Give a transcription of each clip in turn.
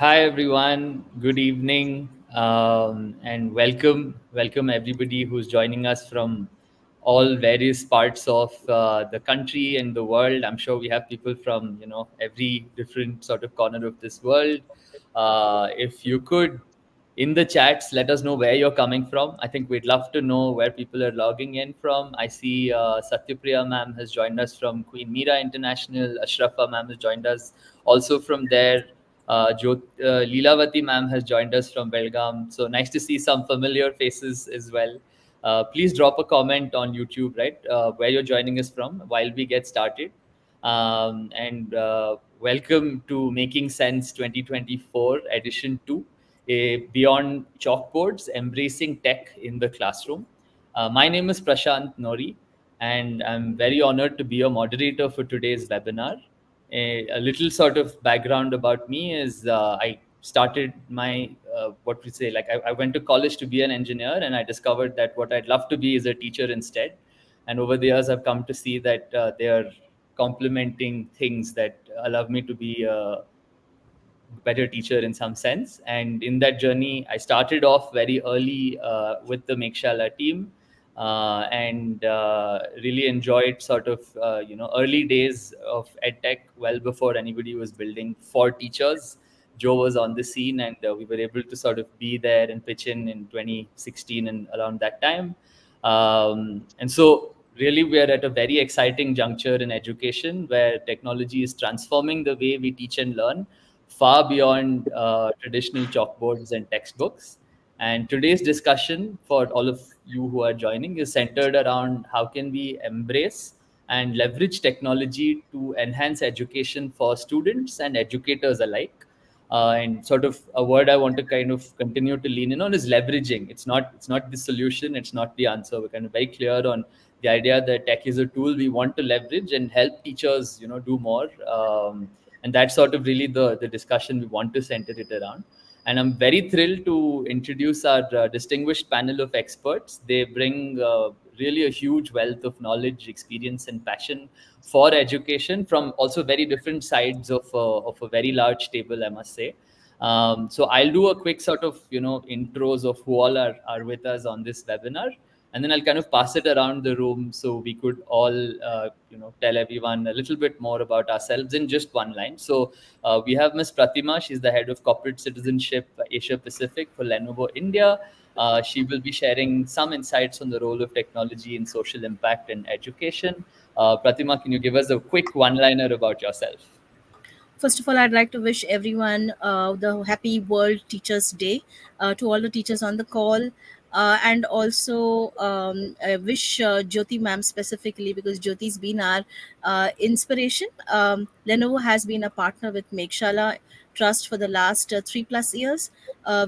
Hi everyone, good evening, and welcome everybody who's joining us from all various parts of the country and the world. I'm sure we have people from every different sort of corner of this world. If you could, in the chats, let us know where you're coming from. I think we'd love to know where people are logging in from. I see Satyapriya ma'am has joined us from Queen Mira International. Ashrafa ma'am has joined us also from there. Leelavati ma'am has joined us from Belgaum. So nice to see some familiar faces as well. Please drop a comment on YouTube, right, where you're joining us from while we get started. And welcome to Making Sense 2024 Edition 2, Beyond Chalkboards, Embracing Tech in the Classroom. My name is Prasanth Nori, and I'm very honored to be a moderator for today's webinar. A little sort of background about me is I started my what we say, like I went to college to be an engineer, and I discovered that what I'd love to be is a teacher instead. And over the years, I've come to see that they are complementing things that allow me to be a better teacher in some sense. And in that journey, I started off very early with the Meghshala team, and really enjoyed sort of early days of edtech, well before anybody was building for teachers. Joe was on the scene, and we were able to sort of be there and pitch in 2016 and around that time. And so really we are at a very exciting juncture in education where technology is transforming the way we teach and learn far beyond traditional chalkboards and textbooks. And today's discussion for all of you who are joining is centered around how can we embrace and leverage technology to enhance education for students and educators alike. And sort of a word I want to kind of continue to lean in on is leveraging. It's not the solution, it's not the answer. We're kind of very clear on the idea that tech is a tool we want to leverage and help teachers, do more. And that's sort of really the discussion we want to center it around. And I'm very thrilled to introduce our distinguished panel of experts. They bring really a huge wealth of knowledge, experience, and passion for education from also very different sides of a very large table, I must say. So I'll do a quick sort of, intros of who all are with us on this webinar. And then I'll kind of pass it around the room so we could all, tell everyone a little bit more about ourselves in just one line. So we have Ms. Pratima. She's the head of corporate citizenship Asia Pacific for Lenovo India. She will be sharing some insights on the role of technology in social impact and education. Pratima, can you give us a quick one-liner about yourself? First of all, I'd like to wish everyone the happy World Teachers Day to all the teachers on the call. And also, I wish Jyoti ma'am specifically because Jyoti's been our inspiration. Lenovo has been a partner with Meghshala Trust for the last 3+ years.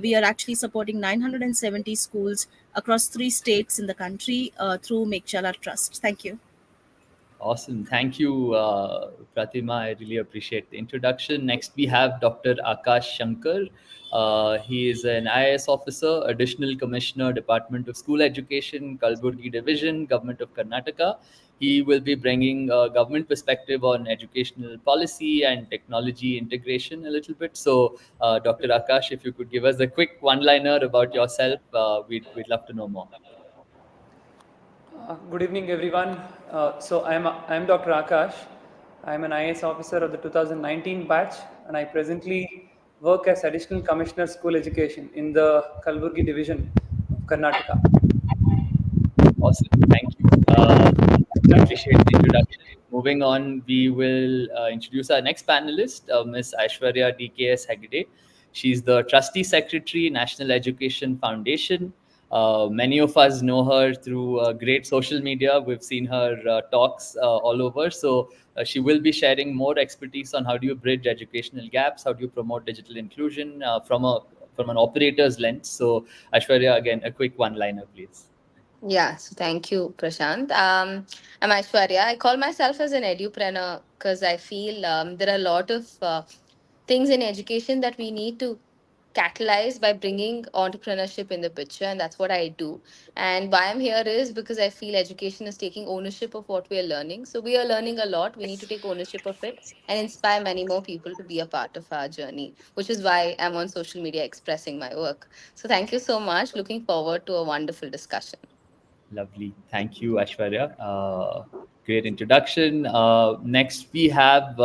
We are actually supporting 970 schools across 3 states in the country through Meghshala Trust. Thank you. Awesome. Thank you, Pratima. I really appreciate the introduction. Next, we have Dr. Akash Shankar. He is an IAS officer, Additional Commissioner, Department of School Education, Kalaburagi Division, Government of Karnataka. He will be bringing a government perspective on educational policy and technology integration a little bit. So, Dr. Akash, if you could give us a quick one-liner about yourself, we'd love to know more. Good evening, everyone. So I'm Dr. Akash. I'm an IAS officer of the 2019 batch, and I presently work as Additional Commissioner School Education in the Kalaburagi Division of Karnataka. Awesome. Thank you. I appreciate the introduction. Moving on, we will introduce our next panelist, Ms. Aisshwarya DKS Hegde. She's the Trustee Secretary, National Education Foundation. Many of us know her through great social media. We've seen her talks all over. So she will be sharing more expertise on how do you bridge educational gaps, how do you promote digital inclusion from an operator's lens. So Aishwarya, again, a quick one-liner, please. Yeah, so thank you, Prashant. I'm Aisshwarya. I call myself as an edupreneur because I feel there are a lot of things in education that we need to catalyzed by bringing entrepreneurship in the picture, and that's what I do. And why I'm here is because I feel education is taking ownership of what we are learning. So we are learning a lot. We need to take ownership of it and inspire many more people to be a part of our journey, which is why I'm on social media expressing my work. So thank you so much. Looking forward to a wonderful discussion. Lovely. Thank you, Aishwarya. Great introduction. Next, we have,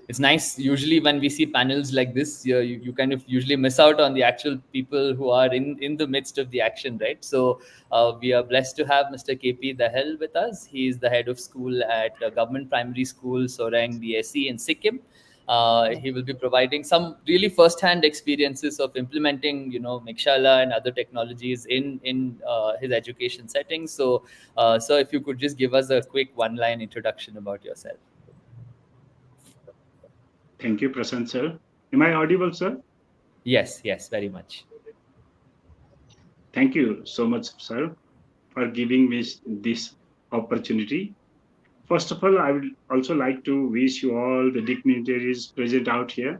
it's nice. Usually, when we see panels like this, you kind of usually miss out on the actual people who are in the midst of the action, right? So, we are blessed to have Mr. KP Dahal with us. He is the head of school at Government Primary School, Soreng, BSc in Sikkim. He will be providing some really first-hand experiences of implementing, Meghshala and other technologies in his education settings. So, if you could just give us a quick one-line introduction about yourself. Thank you, Prasanth sir. Am I audible, sir? Yes, very much. Thank you so much, sir, for giving me this opportunity. First of all, I would also like to wish you all the dignitaries present out here.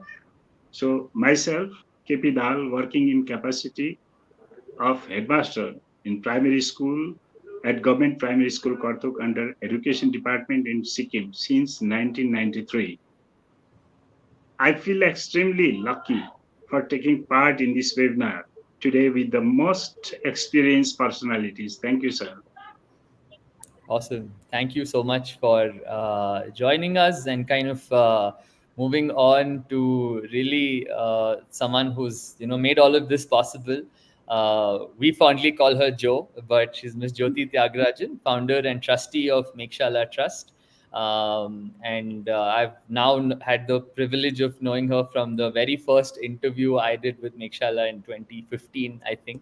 So myself, KP Dahal, working in capacity of headmaster in primary school at Government Primary School, Karnataka, under Education Department in Sikkim since 1993. I feel extremely lucky for taking part in this webinar today with the most experienced personalities. Thank you, sir. Awesome. Thank you so much for joining us and kind of moving on to really someone who's made all of this possible. We fondly call her Jo, but she's Miss Jyoti Thyagarajan, founder and trustee of Meghshala Trust. And I've now had the privilege of knowing her from the very first interview I did with Meghshala in 2015, I think,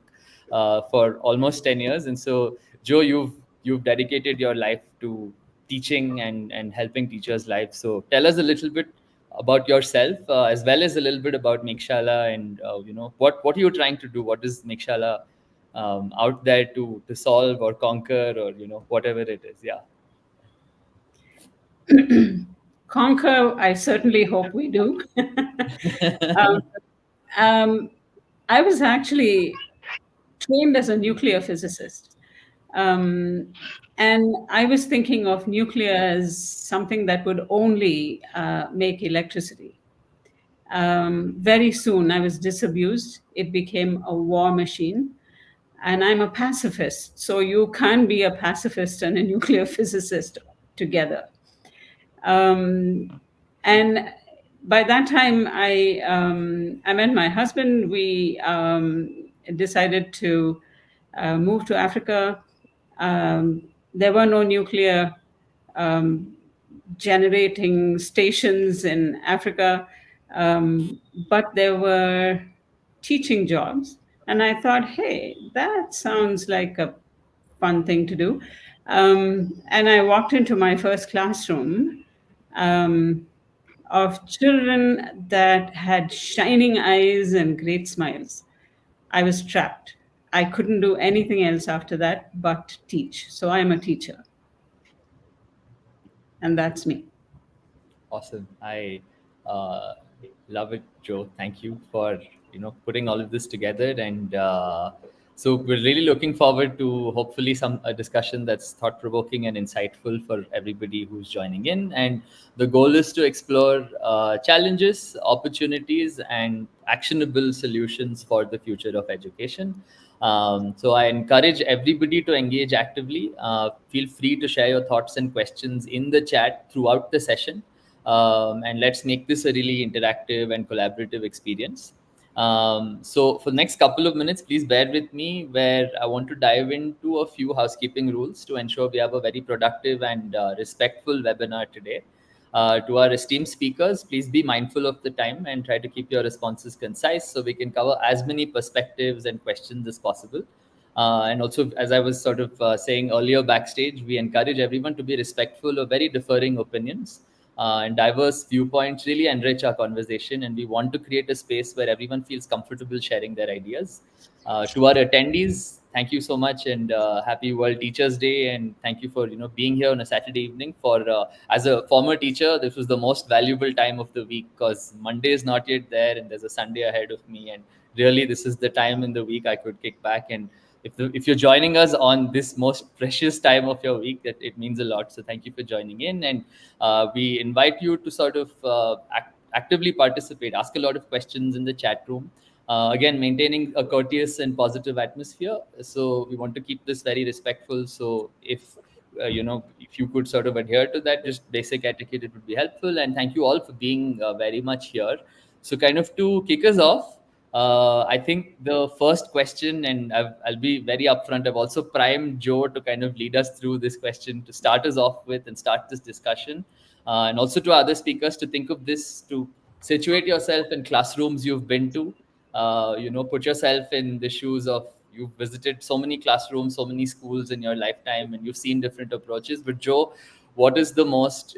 for almost 10 years. And so, Jo, you've dedicated your life to teaching and helping teachers' lives. So tell us a little bit about yourself, as well as a little bit about Meghshala and what are you trying to do? What is Meghshala out there to solve or conquer, or whatever it is? Yeah. Conquer, I certainly hope we do. I was actually trained as a nuclear physicist. And I was thinking of nuclear as something that would only make electricity. Very soon, I was disabused. It became a war machine. And I'm a pacifist. So you can't be a pacifist and a nuclear physicist together. And by that time, I met my husband. We decided to move to Africa. There were no nuclear generating stations in Africa, but there were teaching jobs. And I thought, hey, that sounds like a fun thing to do. And I walked into my first classroom of children that had shining eyes and great smiles. I was trapped. I couldn't do anything else after that but teach. So I'm a teacher. And that's me. Awesome. I love it, Jo. Thank you for putting all of this together, and so we're really looking forward to hopefully a discussion that's thought-provoking and insightful for everybody who's joining in. And the goal is to explore challenges, opportunities, and actionable solutions for the future of education. So I encourage everybody to engage actively. Feel free to share your thoughts and questions in the chat throughout the session. And let's make this a really interactive and collaborative experience. So for the next couple of minutes, please bear with me, where I want to dive into a few housekeeping rules to ensure we have a very productive and respectful webinar today. To our esteemed speakers, please be mindful of the time and try to keep your responses concise so we can cover as many perspectives and questions as possible. And also, as I was sort of saying earlier backstage, we encourage everyone to be respectful of very differing opinions. And diverse viewpoints really enrich our conversation, and we want to create a space where everyone feels comfortable sharing their ideas. To our attendees, thank you so much, and happy World Teachers Day, and thank you for being here on a Saturday evening. For as a former teacher, this was the most valuable time of the week because Monday is not yet there, and there's a Sunday ahead of me, and really this is the time in the week I could kick back. And if you're joining us on this most precious time of your week, that it means a lot. So thank you for joining in, and we invite you to sort of actively participate, ask a lot of questions in the chat room. Again, maintaining a courteous and positive atmosphere. So we want to keep this very respectful. So if if you could sort of adhere to that, just basic etiquette, it would be helpful. And thank you all for being very much here. So kind of to kick us off, I think the first question, and I'll be very upfront, I've also primed Joe to kind of lead us through this question to start us off with and start this discussion. And also to other speakers to think of this, to situate yourself in classrooms you've been to. Put yourself in the shoes of, you've visited so many classrooms, so many schools in your lifetime, and you've seen different approaches. But Joe, what is the most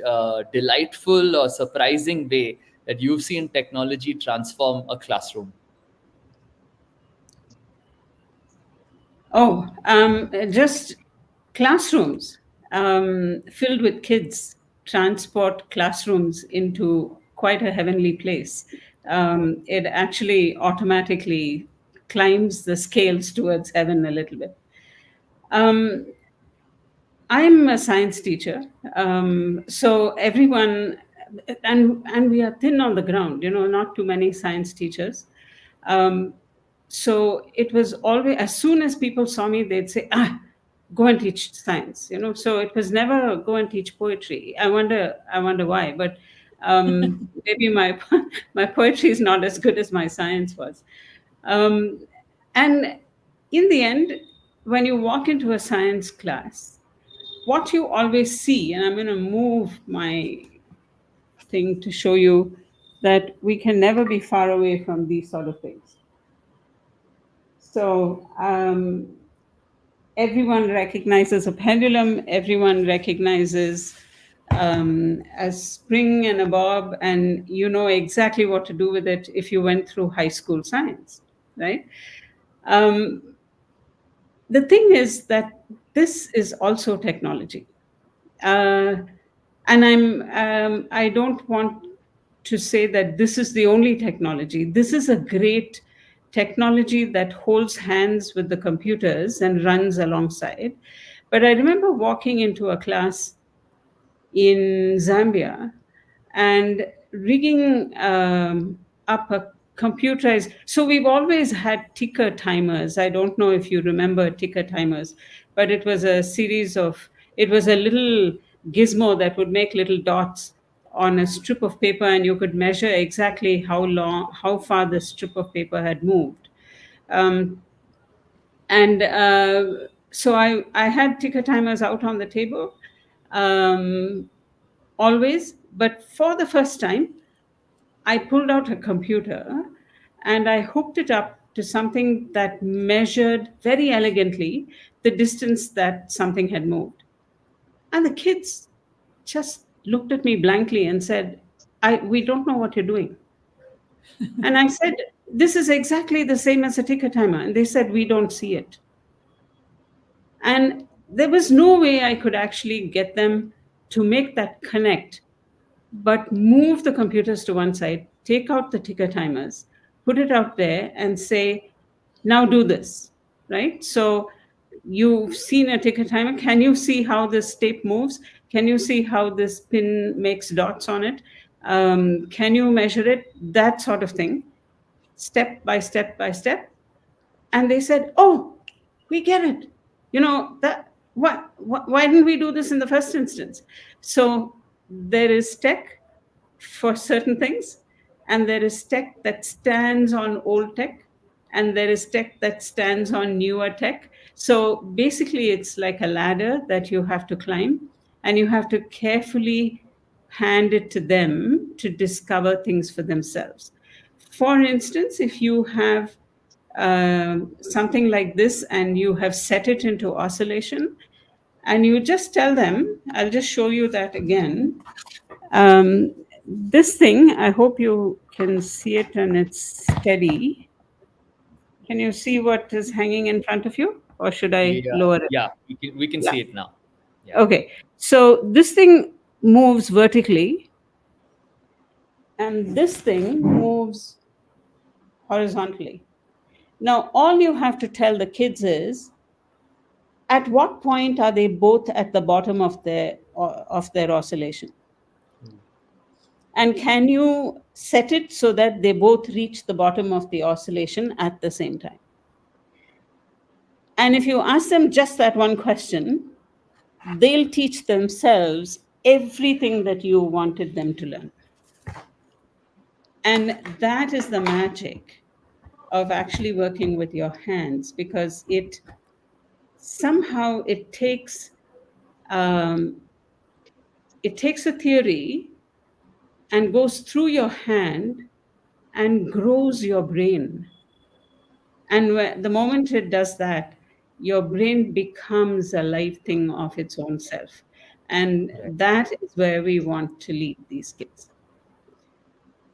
delightful or surprising way that you've seen technology transform a classroom? Oh, just classrooms filled with kids transport classrooms into quite a heavenly place. It actually automatically climbs the scales towards heaven a little bit. I'm a science teacher, so everyone, and we are thin on the ground, not too many science teachers. So it was always, as soon as people saw me, they'd say, go and teach science, so it was never go and teach poetry. I wonder why, but maybe my poetry is not as good as my science was. And in the end, when you walk into a science class, what you always see, and I'm going to move my thing to show you that we can never be far away from these sort of things. So everyone recognizes a pendulum, everyone recognizes a spring and a bob, and you know exactly what to do with it if you went through high school science, right? The thing is that this is also technology. And I don't want to say that this is the only technology. This is a great technology that holds hands with the computers and runs alongside. But I remember walking into a class in Zambia and rigging up a computerized. So we've always had ticker timers. I don't know if you remember ticker timers, but it was a series of, it was a little gizmo that would make little dots on a strip of paper, and you could measure exactly how far the strip of paper had moved. So I had ticker timers out on the table always, but for the first time, I pulled out a computer and I hooked it up to something that measured very elegantly the distance that something had moved. And the kids just looked at me blankly and said, we don't know what you're doing. And I said, this is exactly the same as a ticker timer. And they said, we don't see it. And there was no way I could actually get them to make that connect, but move the computers to one side, take out the ticker timers, put it out there and say, now do this, right? So you've seen a ticker timer. Can you see how this tape moves? Can you see how this pin makes dots on it? Can you measure it? That sort of thing, step by step by step. And they said, oh, we get it. Why didn't we do this in the first instance? So there is tech for certain things, and there is tech that stands on old tech, and there is tech that stands on newer tech. So basically, it's like a ladder that you have to climb, and you have to carefully hand it to them to discover things for themselves. For instance, if you have something like this and you have set it into oscillation, and you just tell them, I'll just show you that again. This thing, I hope you can see it and it's steady. Can you see what is hanging in front of you? or should I Yeah, lower it? yeah, we can Yeah. see it now. Yeah, Okay. So this thing moves vertically, and this thing moves horizontally. Now, all you have to tell the kids is at what point are they both at the bottom of their oscillation, and can you set it so that they both reach the bottom of the oscillation at the same time? And if you ask them just that one question, they'll teach themselves everything that you wanted them to learn. And that is the magic of actually working with your hands, because somehow um, it takes a theory and goes through your hand and grows your brain. And the moment it does that, your brain becomes a live thing of its own self. And right. that is where we want to lead these kids.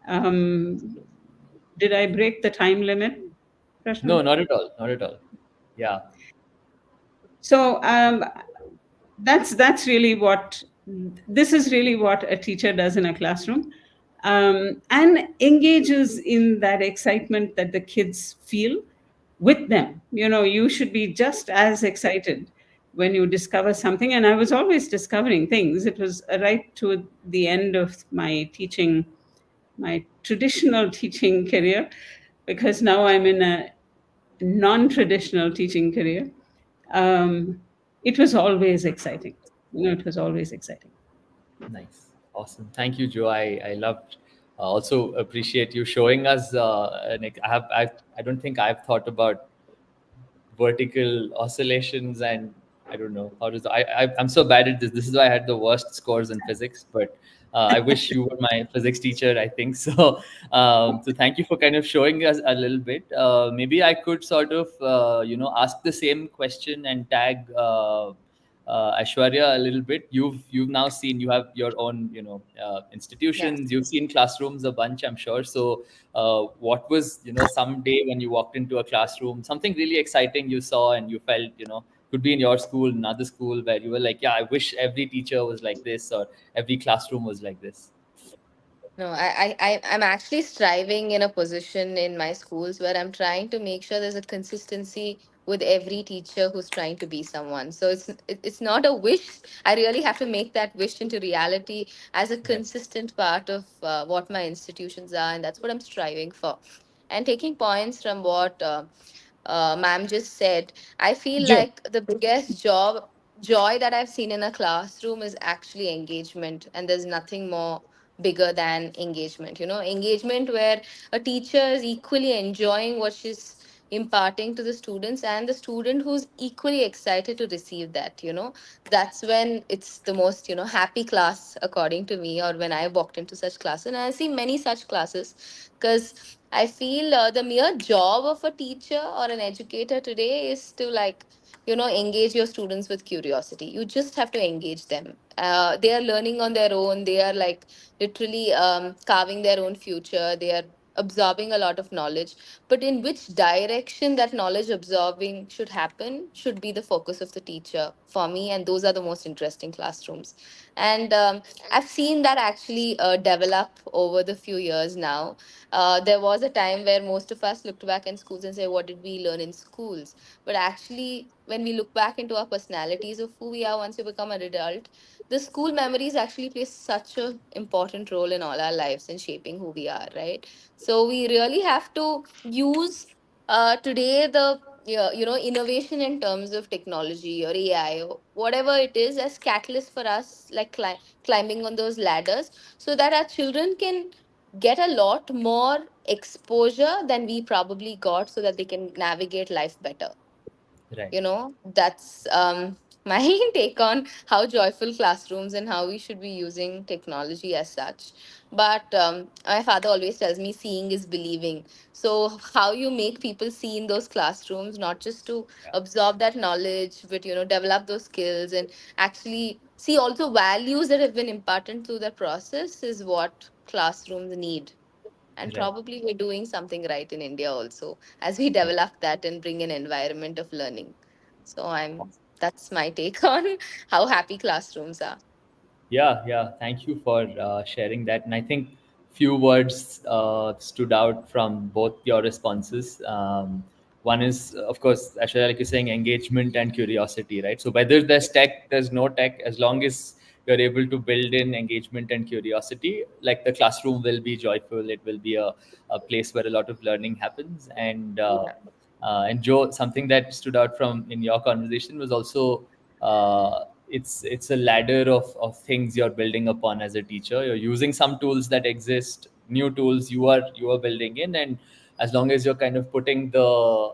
Um, did I break the time limit, No, Prashant? not at all, not at all. Yeah, So that's really what this is really what a teacher does in a classroom, and engages in that excitement that the kids feel with them. You should be just as excited when you discover something. And I was always discovering things. It was right to the end of my traditional teaching career, because now I'm in a non-traditional teaching career. um, it was always exciting. It was always exciting. nice, awesome. Thank you, Joe. I loved. Also appreciate you showing us. I don't think I've thought about vertical oscillations, and I don't know how does I'm so bad at this. This is why I had the worst scores in physics, but I wish you were my physics teacher, I think. So thank you for kind of showing us a little bit. Maybe I could sort of ask the same question and tag Aishwarya a little bit. You've now seen, you have your own Yeah. institutions. You've seen classrooms a bunch, I'm sure. So what was, some day when you walked into a classroom, something really exciting you saw and you felt, could be in your school, another school, where you were like, yeah, I wish every teacher was like this, or every classroom was like this. No, I'm actually striving in a position in my schools where I'm trying to make sure there's a consistency with every teacher who's trying to be someone. So it's not a wish. I really have to make that wish into reality as a Right. consistent part of what my institutions are, and that's what I'm striving for. And taking points from what ma'am just said, I feel Joe. like the biggest joy that I've seen in a classroom is actually engagement, and there's nothing more bigger than engagement. Engagement where a teacher is equally enjoying what she's imparting to the students, and the student who's equally excited to receive that. That's when it's the most happy class, according to me, or when I walked into such classes. And I see many such classes, because I feel the mere job of a teacher or an educator today is to, like, engage your students with curiosity. You just have to engage them. They are learning on their own. They are, like, literally carving their own future. They are absorbing a lot of knowledge, but in which direction that knowledge absorbing should happen should be the focus of the teacher for me, and those are the most interesting classrooms. And I've seen that actually develop over the few years now. There was a time where most of us looked back in schools and say, what did we learn in schools? But actually, when we look back into our personalities of who we are once we become an adult, the school memories actually play such an important role in all our lives in shaping who we are, right? So we really have to use today the innovation in terms of technology or AI or whatever it is as catalyst for us, like climbing on those ladders, so that our children can get a lot more exposure than we probably got, so that they can navigate life better. Right. That's my take on how joyful classrooms and how we should be using technology as such. But my father always tells me seeing is believing. So how you make people see in those classrooms, not just to absorb that knowledge, but develop those skills and actually see also values that have been imparted through that process, is what classrooms need. And Right. probably we're doing something right in India also, as we Right. develop that and bring an environment of learning. So that's my take on how happy classrooms are. Yeah. Thank you for sharing that. And I think few words stood out from both your responses. One is, of course, Aisha, like you're saying, engagement and curiosity, right? So whether there's tech, there's no tech, as long as you're able to build in engagement and curiosity, like the classroom will be joyful. It will be a place where a lot of learning happens. Yeah. And Joe, something that stood out from in your conversation was also it's a ladder of things you're building upon as a teacher. You're using some tools that exist, new tools you are building in, and as long as you're kind of putting the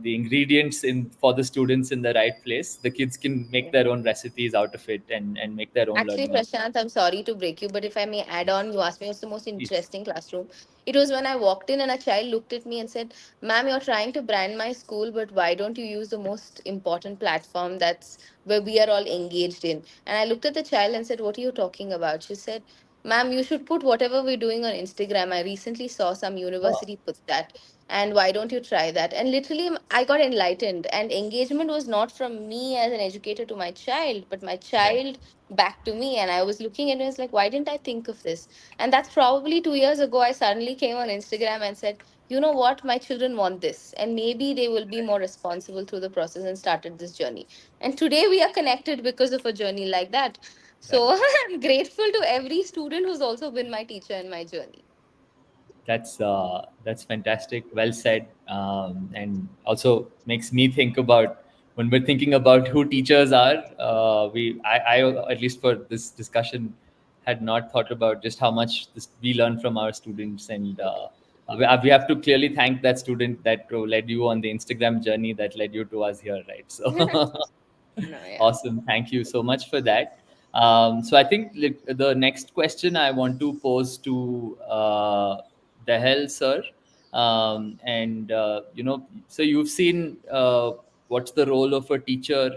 ingredients in for the students in the right place, the kids can make their own recipes out of it and make their own Actually, learning out Prashant, I'm sorry to break you, but if I may add on, you asked me what's the most of it. interesting classroom. It was when I walked in and a child looked at me and said, "Ma'am, you're trying to brand my school, but why don't you use the most important platform that's where we are all engaged in?" And I looked at the child and said, "What are you talking about?" She said, "Ma'am, you should put whatever we're doing on Instagram. I recently saw some university put that. And why don't you try that?" And literally, I got enlightened. And engagement was not from me as an educator to my child, but my Right. child back to me. And I was looking at it, I was like, why didn't I think of this? And that's probably 2 years ago. I suddenly came on Instagram and said, you know what, my children want this, and maybe they will be more responsible through the process, and started this journey. And today we are connected because of a journey like that. Right. So I'm grateful to every student who's also been my teacher in my journey. That's fantastic. Well said, and also makes me think about when we're thinking about who teachers are. I at least for this discussion had not thought about just how much we learn from our students, and we have to clearly thank that student that led you on the Instagram journey that led you to us here, right? So No, yeah. awesome. Thank you so much for that. So I think like, the next question I want to pose to Dahal sir, and so you've seen what's the role of a teacher.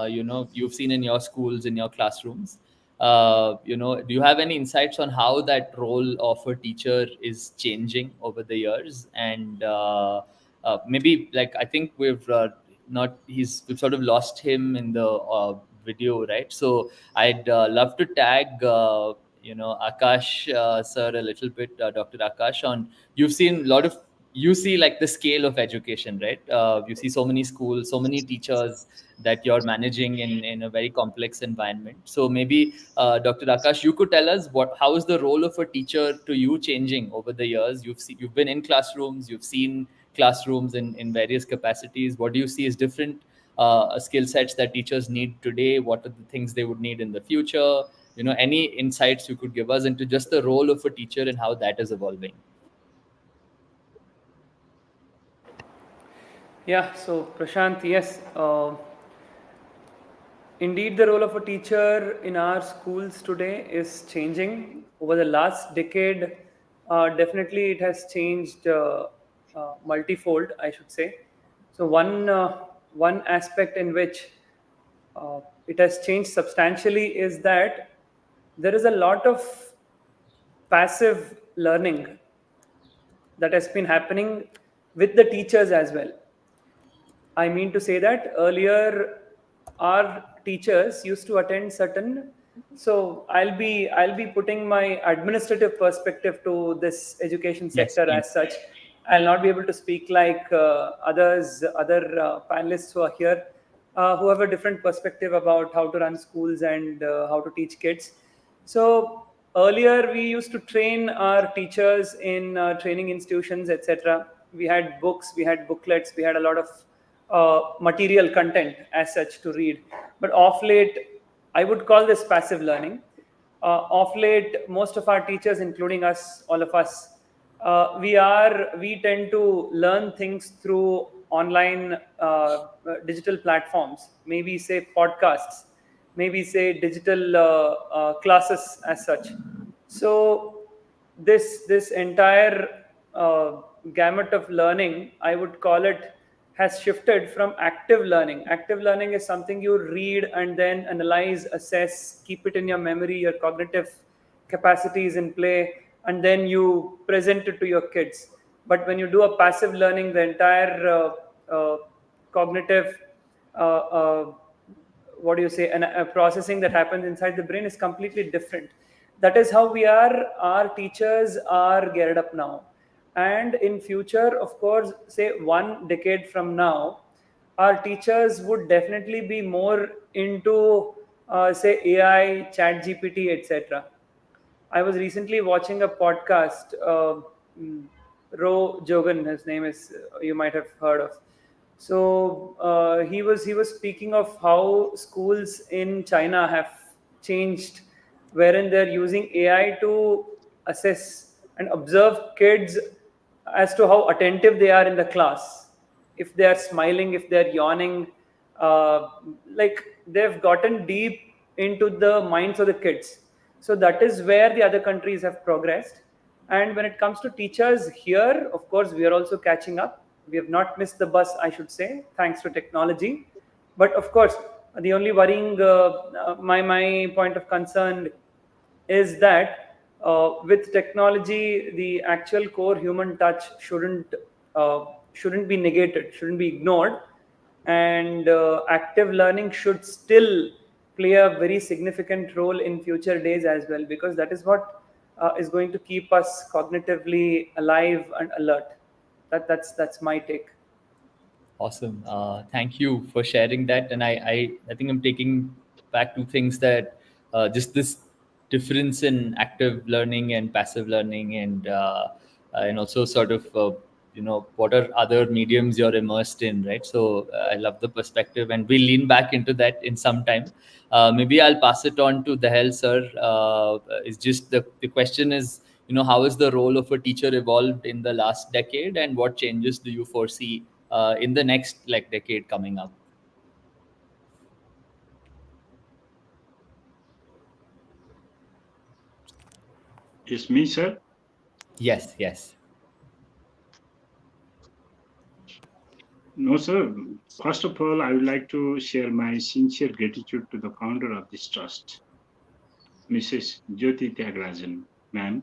You've seen in your schools, in your classrooms. Do you have any insights on how that role of a teacher is changing over the years? And maybe like I think we've sort of lost him in the video, right? So I'd love to tag Akash sir a little bit, Dr. Akash, on you've seen a lot of you see like the scale of education, right? You see so many schools, so many teachers that you're managing in a very complex environment. So maybe Dr. Akash, you could tell us how is the role of a teacher to you changing over the years? You've been in classrooms, you've seen classrooms in various capacities. What do you see as different skill sets that teachers need today? What are the things they would need in the future? Any insights you could give us into just the role of a teacher and how that is evolving? Yeah, so Prashant, yes, indeed, the role of a teacher in our schools today is changing. Over the last decade, definitely it has changed multifold, I should say. So one aspect in which it has changed substantially is that there is a lot of passive learning that has been happening with the teachers as well. I mean to say that earlier our teachers used to attend certain, so I'll be putting my administrative perspective to this education Yes, sector please. as such. I'll not be able to speak like other panelists who are here, who have a different perspective about how to run schools and how to teach kids. So earlier we used to train our teachers in training institutions, etc. We had books, we had booklets, we had a lot of material content as such to read. But off late, I would call this passive learning. Off late, most of our teachers, including us, all of us, we tend to learn things through online digital platforms, maybe say podcasts, maybe say digital classes as such. So this entire gamut of learning, I would call it, has shifted from active learning. Active learning is something you read and then analyze, assess, keep it in your memory, your cognitive capacities in play, and then you present it to your kids. But when you do a passive learning, the entire cognitive what do you say, a processing that happens inside the brain is completely different. That is how our teachers are geared up now. And in future, of course, say 1 decade from now, our teachers would definitely be more into say AI, chat GPT, etc. I was recently watching a podcast. Ro Jogan, his name is, you might have heard of. So he was speaking of how schools in China have changed, wherein they're using AI to assess and observe kids as to how attentive they are in the class, if they are smiling, if they're yawning. Like, they've gotten deep into the minds of the kids. So that is where the other countries have progressed. And when it comes to teachers here, of course, we are also catching up. We have not missed the bus, I should say, thanks to technology. But of course, the only worrying, my point of concern is that with technology, the actual core human touch shouldn't be negated, shouldn't be ignored, and active learning should still play a very significant role in future days as well, because that is what is going to keep us cognitively alive and alert. That's my take. Awesome. Thank you for sharing that. And I think I'm taking back two things that just this difference in active learning and passive learning, and also sort of what are other mediums you're immersed in, right? So I love the perspective, and we'll lean back into that in some time. Maybe I'll pass it on to Dahal sir. It's just the question is, how has the role of a teacher evolved in the last decade, and what changes do you foresee in the next decade coming up? It's me, sir. Yes, yes. No, sir. First of all, I would like to share my sincere gratitude to the founder of this trust, Mrs. Jyoti Thyagarajan, ma'am.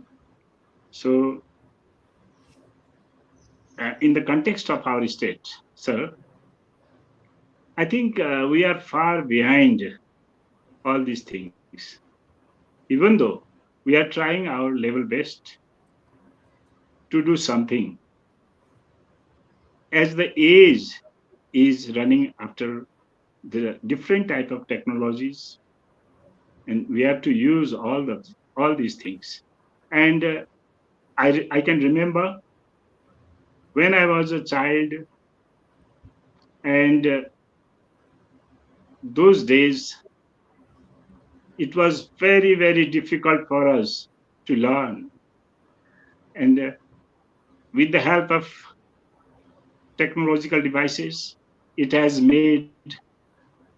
So, in the context of our state, sir, I think we are far behind all these things. Even though we are trying our level best to do something, as the age is running after the different type of technologies, and we have to use all these things. And I can remember when I was a child, and those days it was very, very difficult for us to learn. And with the help of technological devices, it has made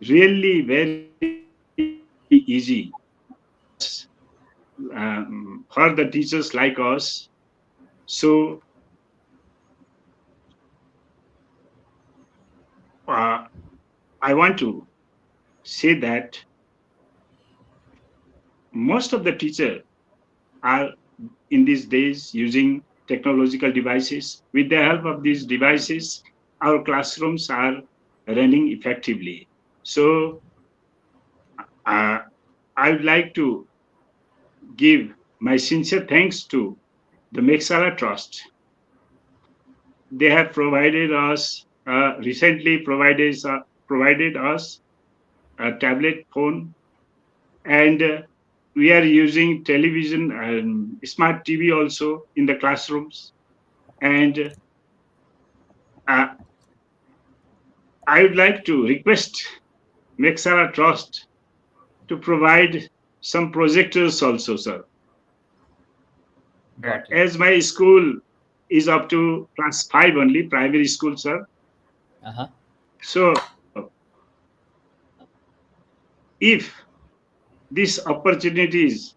really very easy for the teachers like us. So I want to say that most of the teachers are in these days using technological devices. With the help of these devices, our classrooms are running effectively. So I would like to give my sincere thanks to the Meghshala Trust. They have provided us, recently provided us a tablet phone, and we are using television and smart TV also in the classrooms. And I would like to request Meghshala Trust to provide some projectors also, sir. As my school is up to class 5 only, primary school, sir. Uh-huh. So if this opportunities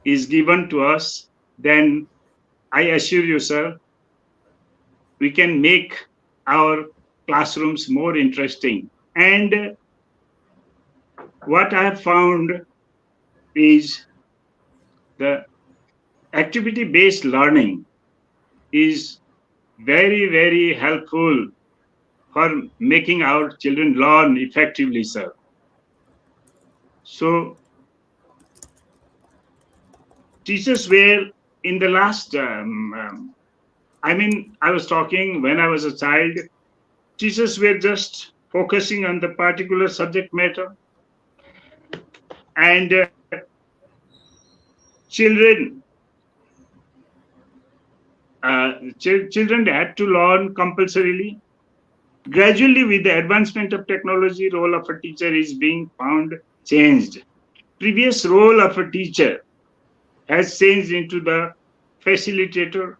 is given to us, then I assure you, sir, we can make our classrooms more interesting. And what I have found is the activity-based learning is very, very helpful for making our children learn effectively, sir. So teachers were in the last, I was talking when I was a child, teachers were just focusing on the particular subject matter, and children children had to learn compulsorily. Gradually, with the advancement of technology, role of a teacher is being found changed. Previous role of a teacher has changed into the facilitator.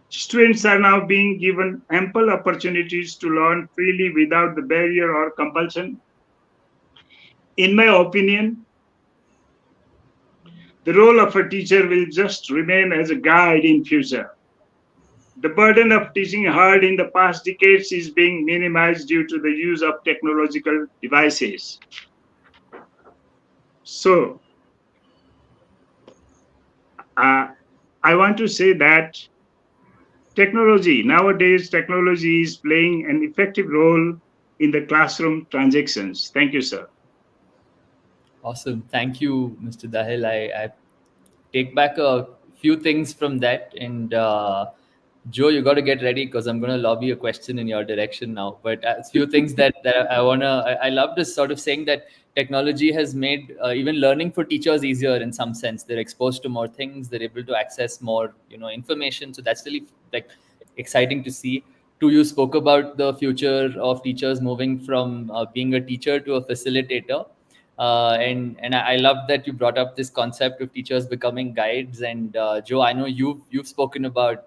Students are now being given ample opportunities to learn freely without the barrier or compulsion. In my opinion, the role of a teacher will just remain as a guide in future. The burden of teaching hard in the past decades is being minimized due to the use of technological devices. So, I want to say that nowadays, technology is playing an effective role in the classroom transactions. Thank you, sir. Awesome. Thank you, Mr. Dahil. I take back a few things from that. And Joe, you got to get ready because I'm going to lobby a question in your direction now. But a few things that I want to, I love this sort of saying that technology has made even learning for teachers easier in some sense. They're exposed to more things. They're able to access more, information. So that's really like exciting to see. Two, you spoke about the future of teachers moving from being a teacher to a facilitator. And I love that you brought up this concept of teachers becoming guides. And Joe, I know you've spoken about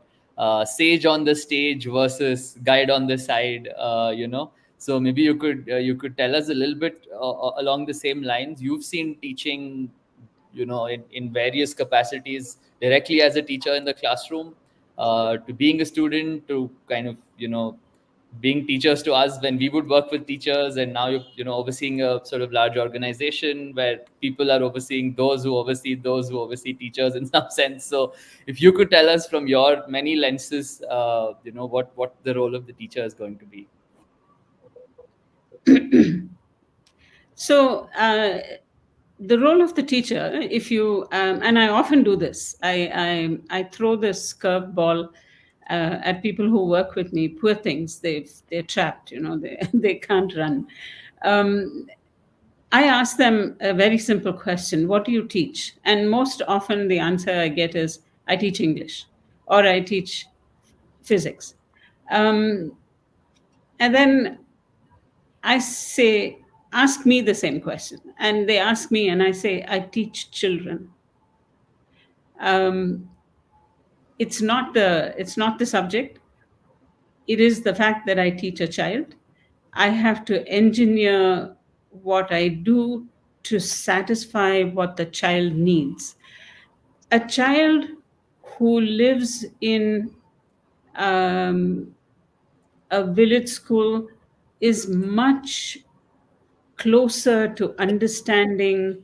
sage on the stage versus guide on the side. So maybe you could tell us a little bit along the same lines. You've seen teaching, in various capacities, directly as a teacher in the classroom, to being a student, to kind of being teachers to us when we would work with teachers, and now you're overseeing a sort of large organization where people are overseeing those who oversee teachers in some sense. So if you could tell us from your many lenses, what the role of the teacher is going to be. So the role of the teacher, if you and I often do this, I throw this curveball at people who work with me. Poor things, they're trapped. They can't run. I ask them a very simple question: what do you teach? And most often the answer I get is, I teach English, or I teach physics. And then I say, ask me the same question. And they ask me, and I say, I teach children. It's not the subject. It is the fact that I teach a child. I have to engineer what I do to satisfy what the child needs. A child who lives in a village school is much closer to understanding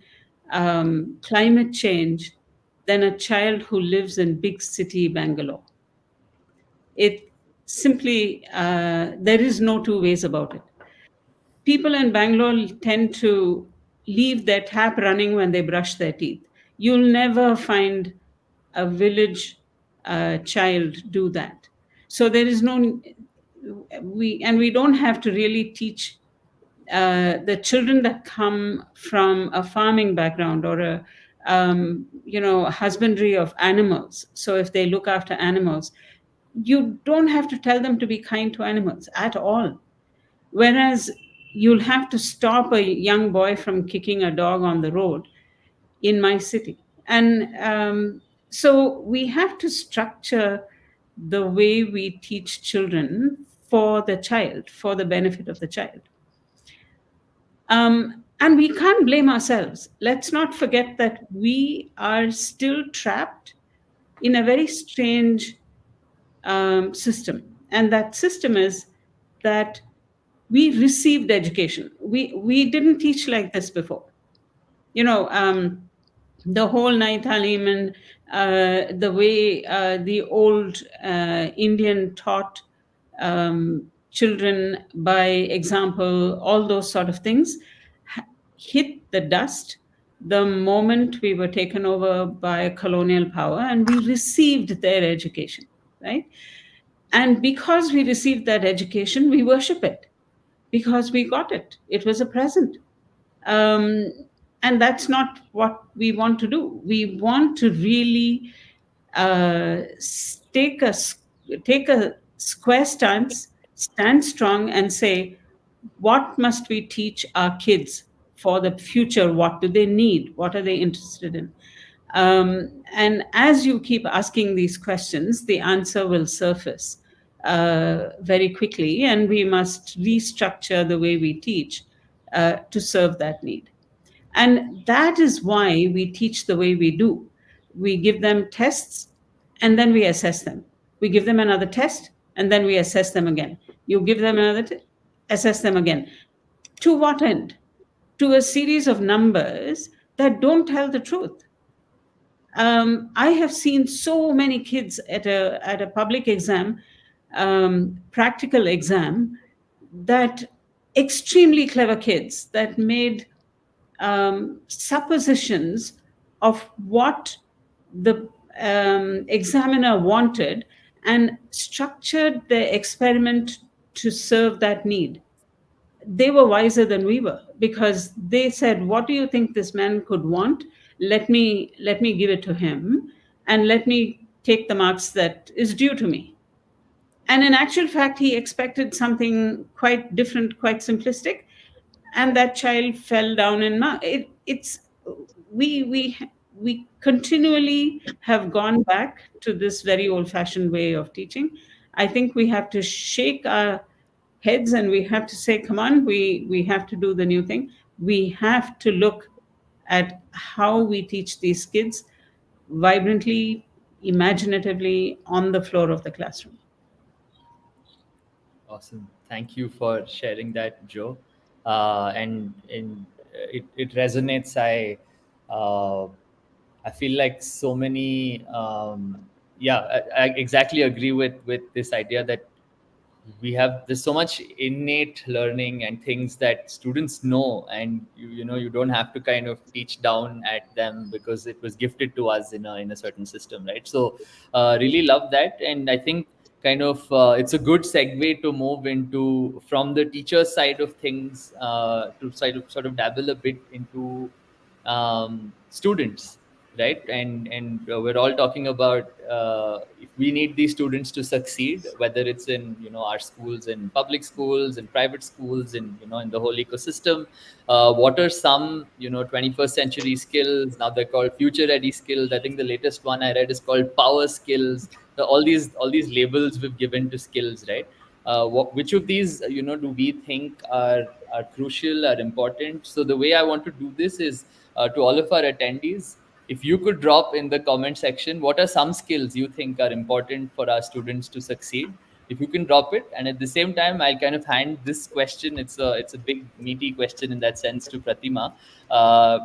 climate change than a child who lives in big city Bangalore. It simply, there is no two ways about it. People in Bangalore tend to leave their tap running when they brush their teeth. You'll never find a village child do that. So there is no, we don't have to really teach the children that come from a farming background or a husbandry of animals. So if they look after animals, you don't have to tell them to be kind to animals at all. Whereas you'll have to stop a young boy from kicking a dog on the road in my city. And so we have to structure the way we teach children for the child, for the benefit of the child. And we can't blame ourselves. Let's not forget that we are still trapped in a very strange system. And that system is that we received education. We didn't teach like this before. The whole night talim and the way the old Indian taught children by example, all those sort of things hit the dust the moment we were taken over by colonial power and we received their education, right? And because we received that education, we worship it because we got it. It was a present. Um, and that's not what we want to do. We want to really take a square stance, stand strong, and say, what must we teach our kids for the future? What do they need? What are they interested in? And as you keep asking these questions, the answer will surface very quickly, and we must restructure the way we teach to serve that need. And that is why we teach the way we do. We give them tests and then we assess them. We give them another test and then we assess them again. You give them another assess them again. To what end? To a series of numbers that don't tell the truth. I have seen so many kids at a public exam, practical exam, that extremely clever kids that made suppositions of what the examiner wanted and structured the experiment to serve that need. They were wiser than we were because they said, what do you think this man could want? Let me give it to him and let me take the marks that is due to me. And in actual fact, he expected something quite different, quite simplistic, and that child fell down in it's we continually have gone back to this very old fashioned way of teaching. I think we have to shake our heads and we have to say, come on, we have to do the new thing. We have to look at how we teach these kids vibrantly, imaginatively on the floor of the classroom. Awesome. Thank you for sharing that, Joe. And it resonates. I feel like so many. I exactly agree with this idea that there's so much innate learning and things that students know, and you don't have to kind of teach down at them because it was gifted to us in a certain system, right? So really love that. And I think kind of it's a good segue to move into from the teacher side of things to sort of dabble a bit into students, right? And we're all talking about if we need these students to succeed, whether it's in our schools, in public schools, in private schools, in the whole ecosystem. What are some 21st century skills? Now they're called future ready skills. I think the latest one I read is called power skills. All these labels we've given to skills, right? Which of these do we think are crucial, are important? So the way I want to do this is to all of our attendees, if you could drop in the comment section, what are some skills you think are important for our students to succeed? If you can drop it, and at the same time, I'll kind of hand this question. It's a big meaty question in that sense to Pratima,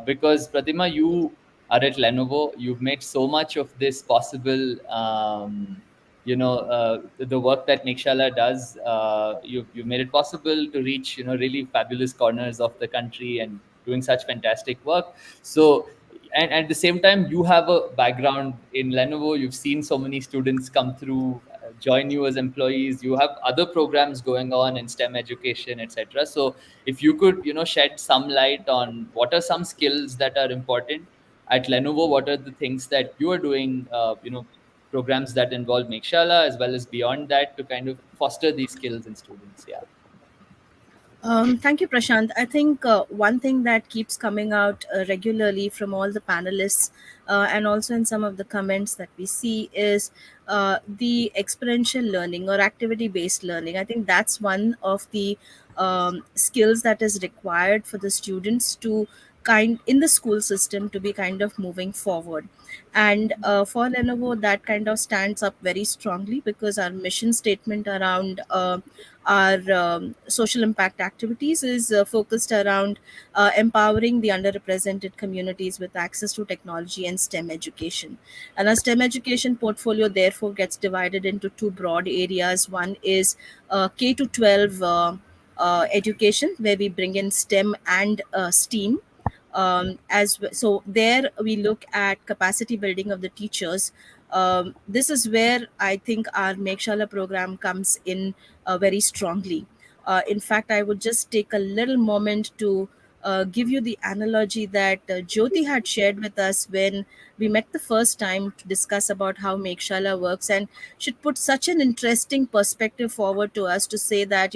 because Pratima, you are at Lenovo. You've made so much of this possible. The work that Meghshala does, you've made it possible to reach really fabulous corners of the country and doing such fantastic work. So, and at the same time, you have a background in Lenovo. You've seen so many students come through, join you as employees. You have other programs going on in STEM education, etc. So if you could shed some light on what are some skills that are important at Lenovo, what are the things that you are doing, programs that involve Meghshala as well as beyond that to kind of foster these skills in students. Yeah. Thank you, Prasanth. I think one thing that keeps coming out regularly from all the panelists and also in some of the comments that we see is the experiential learning or activity based learning. I think that's one of the skills that is required for the students to kind in the school system to be kind of moving forward. And for Lenovo, that kind of stands up very strongly because our mission statement around our social impact activities is focused around empowering the underrepresented communities with access to technology and STEM education. And our STEM education portfolio therefore gets divided into two broad areas. One is K to 12 education, where we bring in STEM and STEAM. So there we look at capacity building of the teachers. This is where I think our Meghshala program comes in very strongly. In fact, I would just take a little moment to give you the analogy that Jyoti had shared with us when we met the first time to discuss about how Meghshala works, and she put such an interesting perspective forward to us to say that,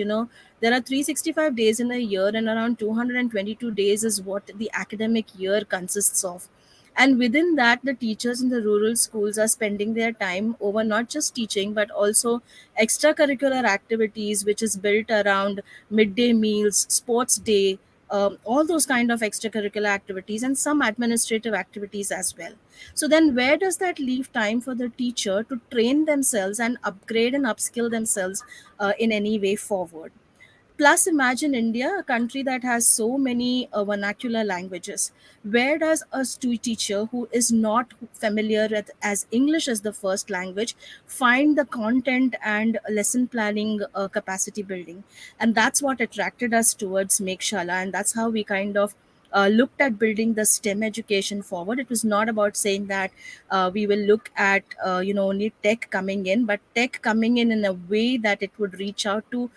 there are 365 days in a year, and around 222 days is what the academic year consists of. And within that, the teachers in the rural schools are spending their time over not just teaching, but also extracurricular activities, which is built around midday meals, sports day, all those kind of extracurricular activities, and some administrative activities as well. So then where does that leave time for the teacher to train themselves and upgrade and upskill themselves in any way forward? Plus, imagine India, a country that has so many vernacular languages. Where does a teacher who is not familiar with as English as the first language find the content and lesson planning capacity building? And that's what attracted us towards Meghshala, and that's how we kind of looked at building the STEM education forward. It was not about saying that we will look at only tech coming in, but tech coming in a way that it would reach out to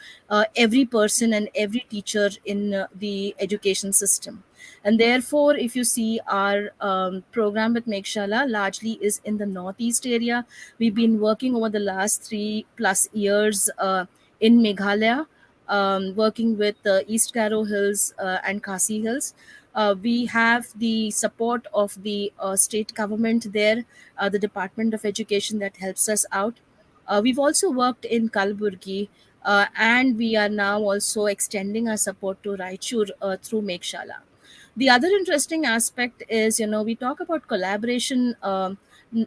every person and every teacher in the education system. And therefore, if you see our program with Meghshala largely is in the Northeast area. We've been working over the last 3+ years in Meghalaya, working with East Garo Hills and Khasi Hills. We have the support of the state government there, the Department of Education that helps us out. We've also worked in Kalaburagi, and we are now also extending our support to Raichur through Meghshala. The other interesting aspect is, we talk about collaboration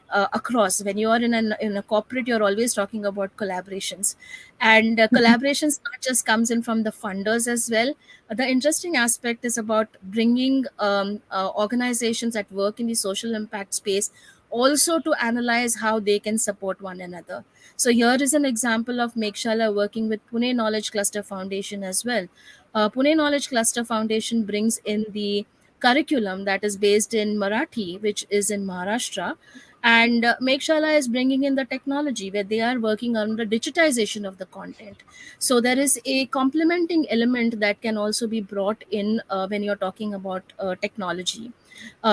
across. When you are in a corporate, you're always talking about collaborations, and collaborations not just comes in from the funders as well. The interesting aspect is about bringing organizations that work in the social impact space also to analyze how they can support one another. So here is an example of Meghshala working with Pune Knowledge Cluster Foundation as well. Pune Knowledge Cluster Foundation brings in the curriculum that is based in Marathi, which is in Maharashtra. And Meghshala is bringing in the technology where they are working on the digitization of the content. So there is a complementing element that can also be brought in when you're talking about technology.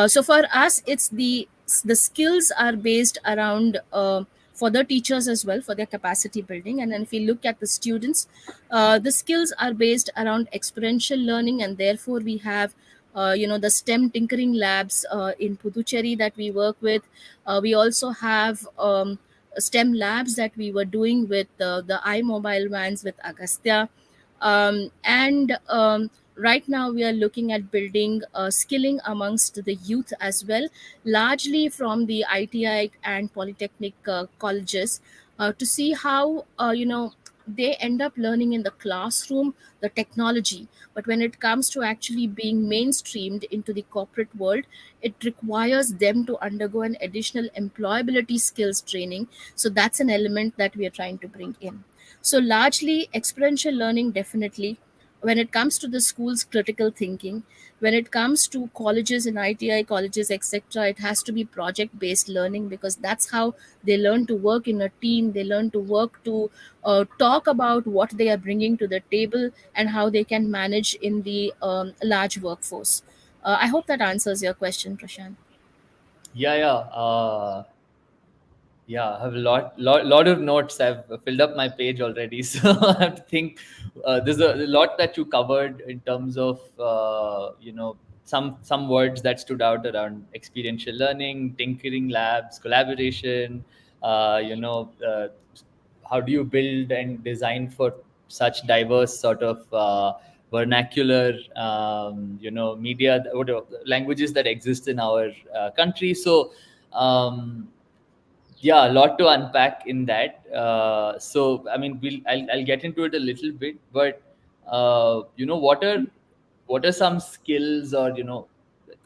So for us, it's the skills are based around for the teachers as well for their capacity building. And then if we look at the students, the skills are based around experiential learning, and therefore we have the STEM tinkering labs in Puducherry that we work with. We also have STEM labs that we were doing with the iMobile vans with Agastya. And right now we are looking at building skilling amongst the youth as well, largely from the ITI and polytechnic colleges, to see how they end up learning in the classroom the technology, but when it comes to actually being mainstreamed into the corporate world, it requires them to undergo an additional employability skills training. So that's an element that we are trying to bring in. So largely experiential learning, definitely. When it comes to the schools, critical thinking. When it comes to colleges and ITI colleges, etc., it has to be project based learning, because that's how they learn to work in a team. They learn to work to talk about what they are bringing to the table and how they can manage in the large workforce. I hope that answers your question, Prashant. Yeah, yeah. Yeah, I have a lot of notes. I've filled up my page already, so I have to think. There's a lot that you covered in terms of some words that stood out around experiential learning, tinkering labs, collaboration. Uh, you know, how do you build and design for such diverse sort of vernacular, media, whatever languages that exist in our country. So um, yeah, a lot to unpack in that. So I mean, I'll get into it a little bit, but what are some skills, or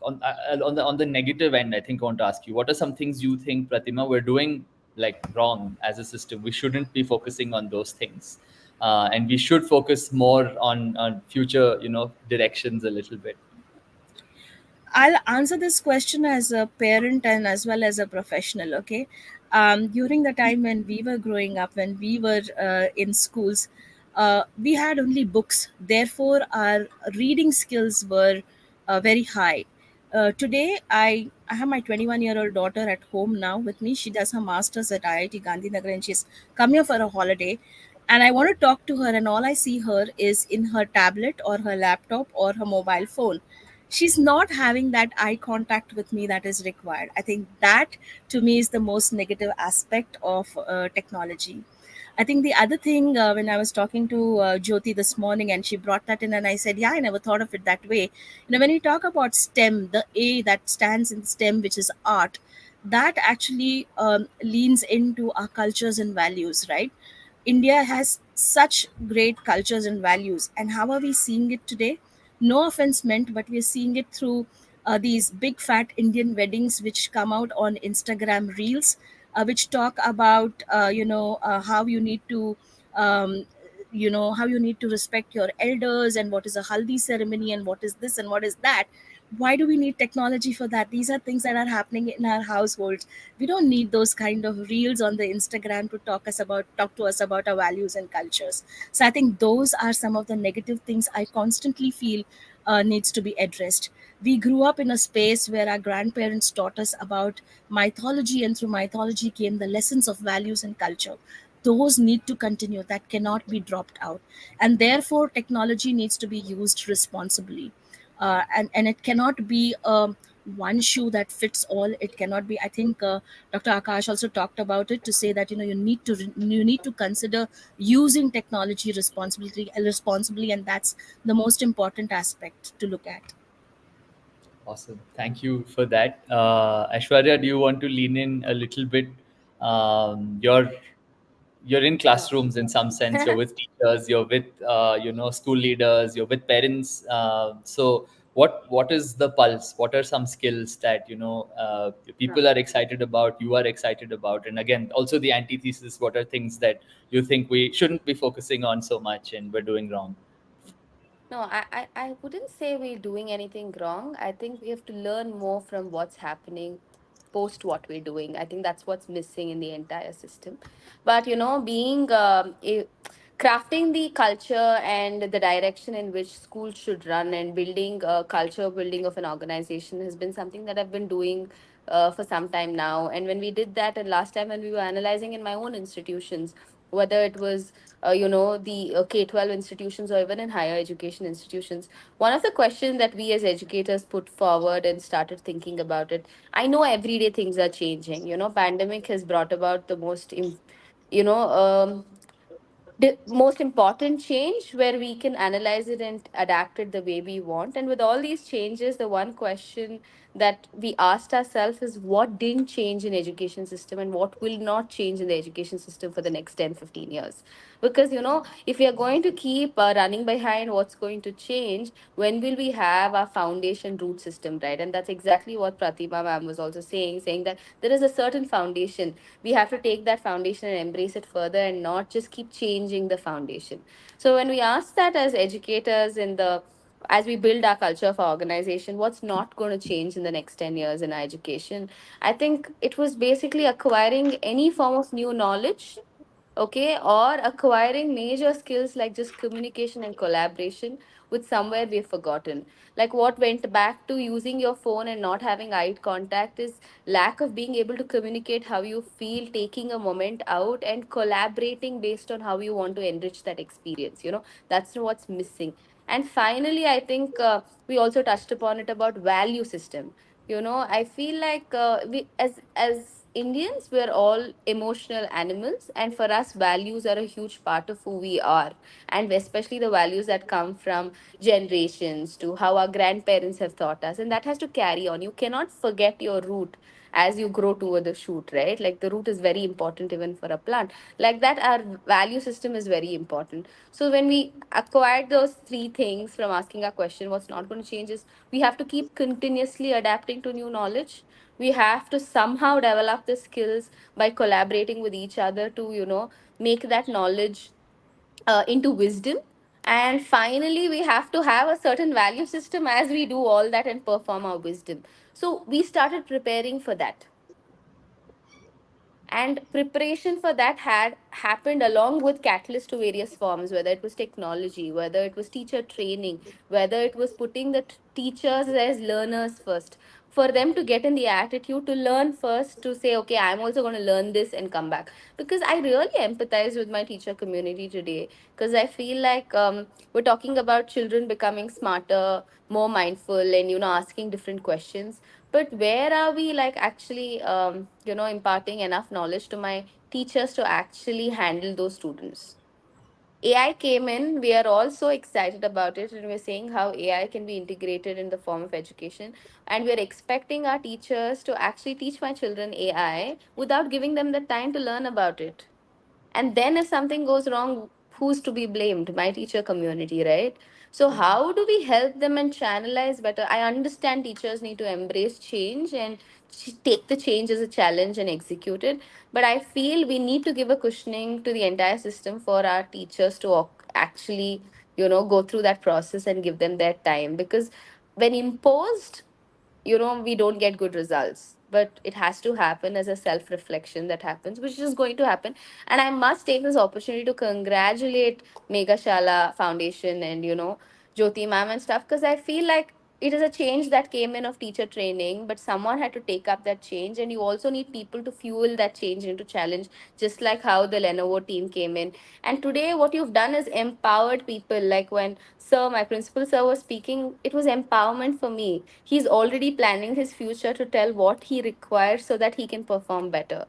on the negative end, I think I want to ask you, what are some things you think, Pratima, we're doing like wrong as a system? We shouldn't be focusing on those things, and we should focus more on future directions a little bit. I'll answer this question as a parent and as well as a professional. Okay, during the time when we were growing up, when we were in schools, we had only books. Therefore, our reading skills were very high. Today, I have my 21-year-old daughter at home now with me. She does her masters at IIT Gandhinagar, and she's come here for a holiday. And I want to talk to her, and all I see her is in her tablet or her laptop or her mobile phone. She's not having that eye contact with me that is required. I think that to me is the most negative aspect of technology. I think the other thing, when I was talking to Jyoti this morning, and she brought that in, and I said, yeah, I never thought of it that way. When you talk about STEM, the A that stands in STEM, which is art, that actually leans into our cultures and values, right? India has such great cultures and values. And how are we seeing it today? No offense meant, but we're seeing it through these big fat Indian weddings which come out on Instagram reels, which talk about, how you need to. How you need to respect your elders, and what is a haldi ceremony, and what is this and what is that. Why do we need technology for that? These are things that are happening in our households. We don't need those kind of reels on the Instagram to talk to us about our values and cultures. So I think those are some of the negative things I constantly feel needs to be addressed. We grew up in a space where our grandparents taught us about mythology, and through mythology came the lessons of values and culture. Those need to continue, that cannot be dropped out. And therefore technology needs to be used responsibly. And it cannot be one shoe that fits all. It cannot be. I think Dr. Akash also talked about it, to say that you need to consider using technology responsibly, and that's the most important aspect to look at. Awesome. Thank you for that. Aishwarya, do you want to lean in a little bit? You're in classrooms in some sense. You're with teachers. You're with school leaders. You're with parents. So what is the pulse? What are some skills that people are excited about? You are excited about, and again, also the antithesis. What are things that you think we shouldn't be focusing on so much, and we're doing wrong? No, I wouldn't say we're doing anything wrong. I think we have to learn more from what's happening post what we're doing. I think that's what's missing in the entire system. But, being crafting the culture and the direction in which schools should run, and building culture building of an organization has been something that I've been doing for some time now. And when we did that, and last time when we were analyzing in my own institutions, whether it was the K-12 institutions or even in higher education institutions, one of the questions that we as educators put forward and started thinking about it. I know everyday things are changing. Pandemic has brought about the most you know the most important change, where we can analyze it and adapt it the way we want. And with all these changes, the one question that we asked ourselves is, what didn't change in education system and what will not change in the education system for the next 10-15 years? Because if we are going to keep running behind what's going to change, when will we have our foundation root system right? And that's exactly what Pratima ma'am was also saying that there is a certain foundation. We have to take that foundation and embrace it further, and not just keep changing the foundation. So when we ask that as educators, as we build our culture of our organization, what's not going to change in the next 10 years in our education, I think it was basically acquiring any form of new knowledge, okay, or acquiring major skills like just communication and collaboration, with somewhere we've forgotten. Like what went back to using your phone and not having eye contact is lack of being able to communicate how you feel, taking a moment out and collaborating based on how you want to enrich that experience. That's what's missing. And finally, I think we also touched upon it about value system. I feel like we as Indians, we're all emotional animals, and for us, values are a huge part of who we are, and especially the values that come from generations to how our grandparents have taught us, and that has to carry on. You cannot forget your root as you grow toward the shoot, right? Like the root is very important even for a plant. Like that, our value system is very important. So when we acquired those three things from asking our question, what's not going to change is we have to keep continuously adapting to new knowledge. We have to somehow develop the skills by collaborating with each other to, make that knowledge into wisdom. And finally, we have to have a certain value system as we do all that and perform our wisdom. So we started preparing for that, and preparation for that had happened along with catalyst to various forms, whether it was technology, whether it was teacher training, whether it was putting the teachers as learners first, for them to get in the attitude to learn first, to say, okay, I'm also going to learn this and come back. Because I really empathize with my teacher community today, because I feel like we're talking about children becoming smarter, more mindful, and asking different questions, but where are we, like, actually imparting enough knowledge to my teachers to actually handle those students? AI came in, we are all so excited about it, and we're saying how AI can be integrated in the form of education, and we're expecting our teachers to actually teach my children AI without giving them the time to learn about it. And then if something goes wrong, who's to be blamed? My teacher community, right? So how do we help them and channelize better? I understand teachers need to embrace change and take the change as a challenge and execute it, but I feel we need to give a cushioning to the entire system for our teachers to actually go through that process and give them their time, because when imposed, we don't get good results, but it has to happen as a self reflection that happens, which is going to happen. And I must take this opportunity to congratulate Meghshala Foundation and Jyoti ma'am and stuff, because I feel like it is a change that came in of teacher training, but someone had to take up that change, and you also need people to fuel that change into challenge, just like how the Lenovo team came in. And today, what you've done is empowered people. Like when Sir, my principal sir, was speaking, it was empowerment for me. He's already planning his future to tell what he requires so that he can perform better.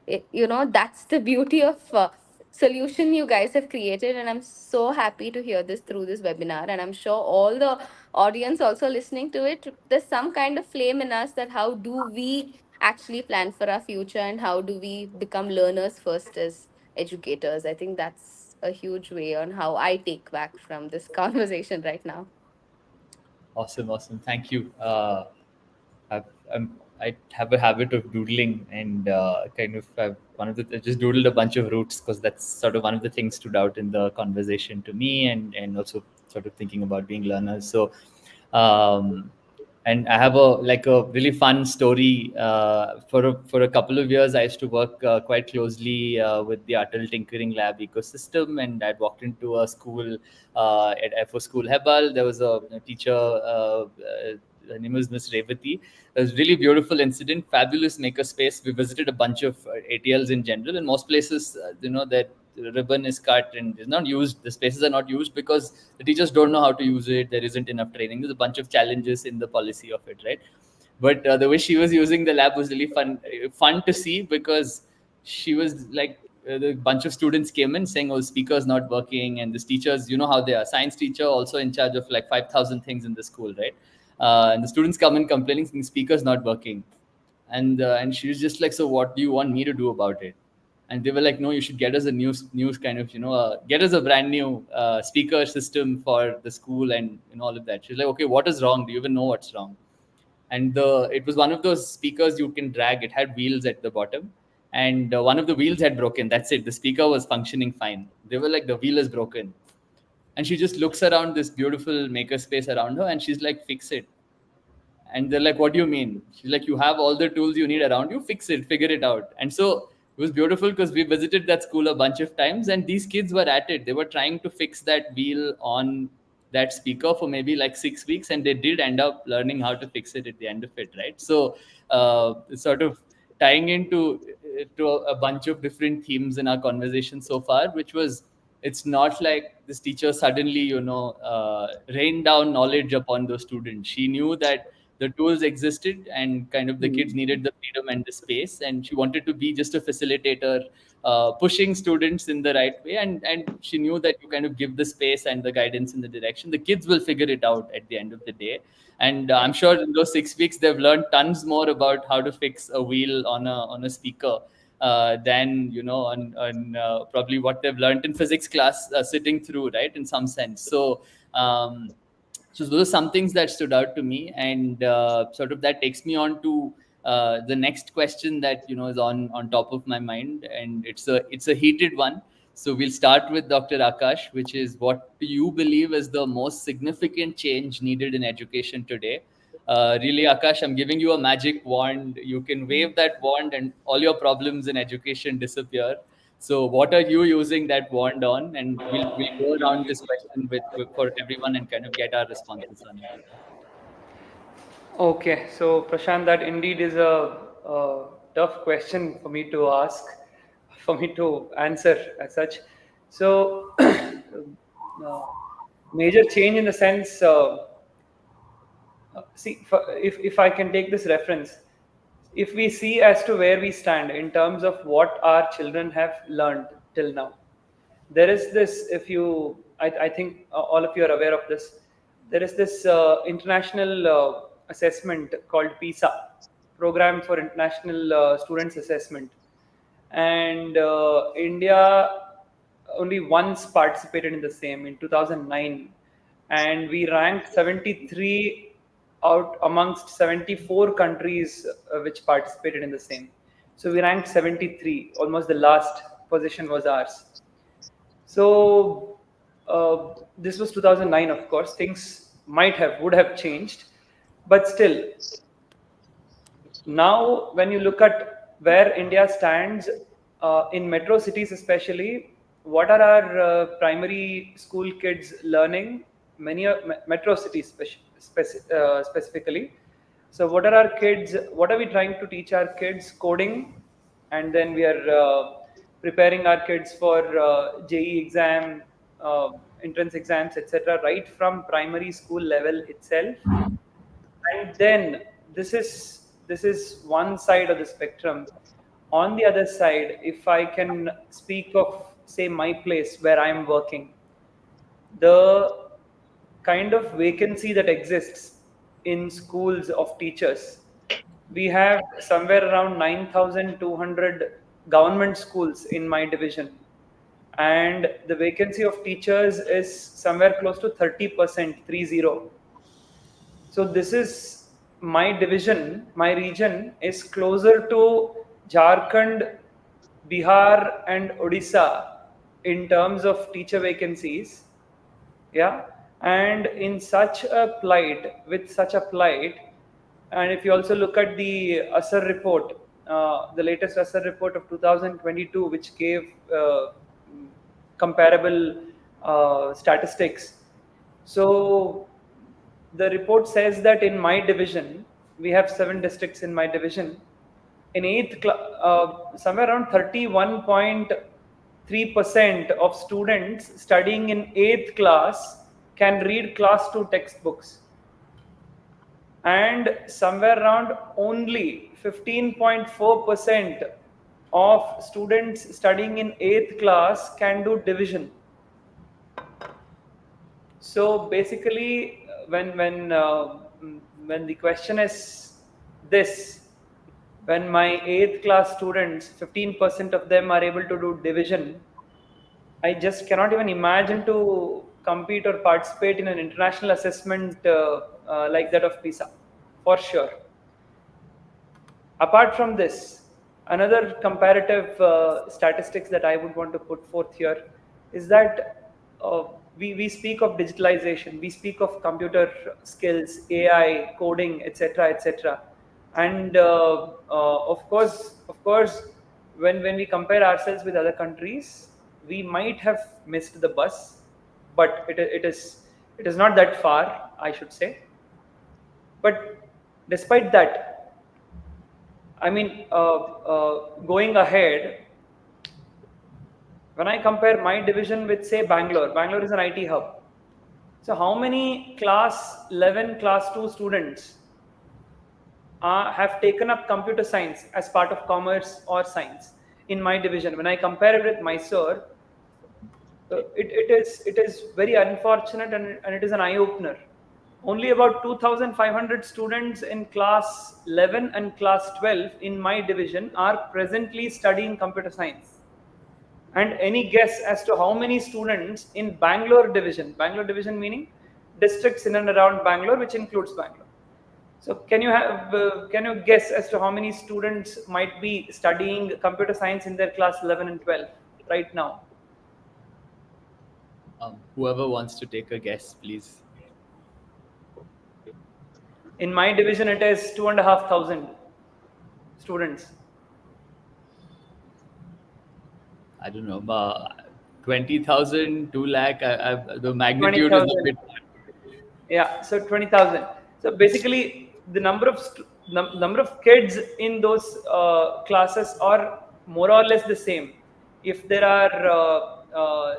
That's the beauty of solution you guys have created, and I'm so happy to hear this through this webinar, and I'm sure all the audience also listening to it, there's some kind of flame in us that how do we actually plan for our future, and how do we become learners first as educators. I think that's a huge way on how I take back from this conversation right now. Awesome, awesome. Thank you. I've, I have a habit of doodling, and kind of I just doodled a bunch of roots because that's sort of one of the things stood out in the conversation to me, and also sort of thinking about being learners. So, um, and I have a really fun story. For a couple of years, I used to work quite closely with the Atal Tinkering Lab ecosystem, and I'd walked into a school at FO School Hebal. There was a teacher. Her name was Miss Revati. It was a really beautiful incident, fabulous makerspace. We visited a bunch of ATLs in general, and most places, that ribbon is cut and is not used. The spaces are not used because the teachers don't know how to use it. There isn't enough training. There's a bunch of challenges in the policy of it, right? But the way she was using the lab was really fun to see, because she was like, the bunch of students came in saying, oh, speaker's not working, and this teachers, you know how they are, science teacher also in charge of like 5,000 things in the school, right? And the students come in complaining, saying speaker's not working, and she was just like, so what do you want me to do about it? And they were like, no, you should get us a news kind of, get us a brand new speaker system for the school, and all of that. She's like, okay, what is wrong? Do you even know what's wrong? And it was one of those speakers you can drag. It had wheels at the bottom, and one of the wheels had broken. That's it. The speaker was functioning fine. They were like, the wheel is broken. And she just looks around this beautiful makerspace around her, and she's like, fix it. And they're like, what do you mean? She's like, you have all the tools you need around you, fix it, figure it out. And so it was beautiful because we visited that school a bunch of times, and these kids were at it. They were trying to fix that wheel on that speaker for maybe like 6 weeks, and they did end up learning how to fix it at the end of it, right? So sort of tying into to a bunch of different themes in our conversation so far, which was, it's not like this teacher suddenly rained down knowledge upon those students. She knew that the tools existed, and kind of the kids needed the freedom and the space, and she wanted to be just a facilitator, pushing students in the right way. And she knew that you kind of give the space and the guidance in the direction, the kids will figure it out at the end of the day. And I'm sure in those 6 weeks they've learned tons more about how to fix a wheel on a speaker than on probably what they've learned in physics class sitting through, right, in some sense. So those are some things that stood out to me, and sort of that takes me on to the next question that is on top of my mind, and it's a heated one. So we'll start with Dr. Akash, which is, what do you believe is the most significant change needed in education today? Really, Akash, I'm giving you a magic wand. You can wave that wand and all your problems in education disappear. So what are you using that wand on? And we'll go around this question for everyone and kind of get our responses on it. Okay, so Prashant, that indeed is a tough question for me to ask, for me to answer as such. So, major change in the sense, if I can take this reference, if we see as to where we stand in terms of what our children have learned till now, there is this, I think all of you are aware of this, there is this international assessment called PISA, Program for International Students Assessment. And India only once participated in the same, in 2009. And we ranked 73 out amongst 74 countries which participated in the same. So we ranked 73, almost the last position was ours. So this was 2009, of course. Things would have changed, but still, now when you look at where India stands in metro cities, especially, what are our primary school kids learning? Many metro cities specifically. So what are we trying to teach our kids? Coding, and then we are preparing our kids for JEE exam, entrance exams, etc., right from primary school level itself. And then this is one side of the spectrum. On the other side, if I can speak of, say, my place where I am working, the kind of vacancy that exists in schools of teachers, we have somewhere around 9,200 government schools in my division, and the vacancy of teachers is somewhere close to 30%, 30. So this is my division, my region is closer to Jharkhand, Bihar, and Odisha in terms of teacher vacancies. Yeah. And in such a plight, with such a plight, and if you also look at the ASR report, the latest ASR report of 2022, which gave comparable statistics. So the report says that in my division, we have 7 districts in my division. In somewhere around 31.3% of students studying in 8th class can read class 2 textbooks. And somewhere around only 15.4% of students studying in 8th class can do division. So basically, when the question is this, when my 8th class students, 15% of them are able to do division, I just cannot even imagine to compete or participate in an international assessment like that of PISA, for sure. Apart from this, another comparative statistics that I would want to put forth here is that we speak of digitalization, we speak of computer skills, AI, coding, etc., etc. And of course, when we compare ourselves with other countries, we might have missed the bus, but it is not that far, I should say. But despite that, I mean, going ahead, when I compare my division with, say, Bangalore is an IT hub. So how many class 11, class 2 students have taken up computer science as part of commerce or science in my division. When I compare it with Mysore, it is very unfortunate, and it is an eye opener. Only about 2,500 students in class 11 and class 12 in my division are presently studying computer science. And any guess as to how many students in Bangalore division meaning districts in and around Bangalore, which includes Bangalore. So can you guess as to how many students might be studying computer science in their class 11 and 12 right now? Whoever wants to take a guess, please. In my division, it is 2,500 students. I don't know, 20,000, 2 lakh. The magnitude 20,000. is a bit. Yeah, so 20,000. So basically, the number of kids in those classes are more or less the same. If there are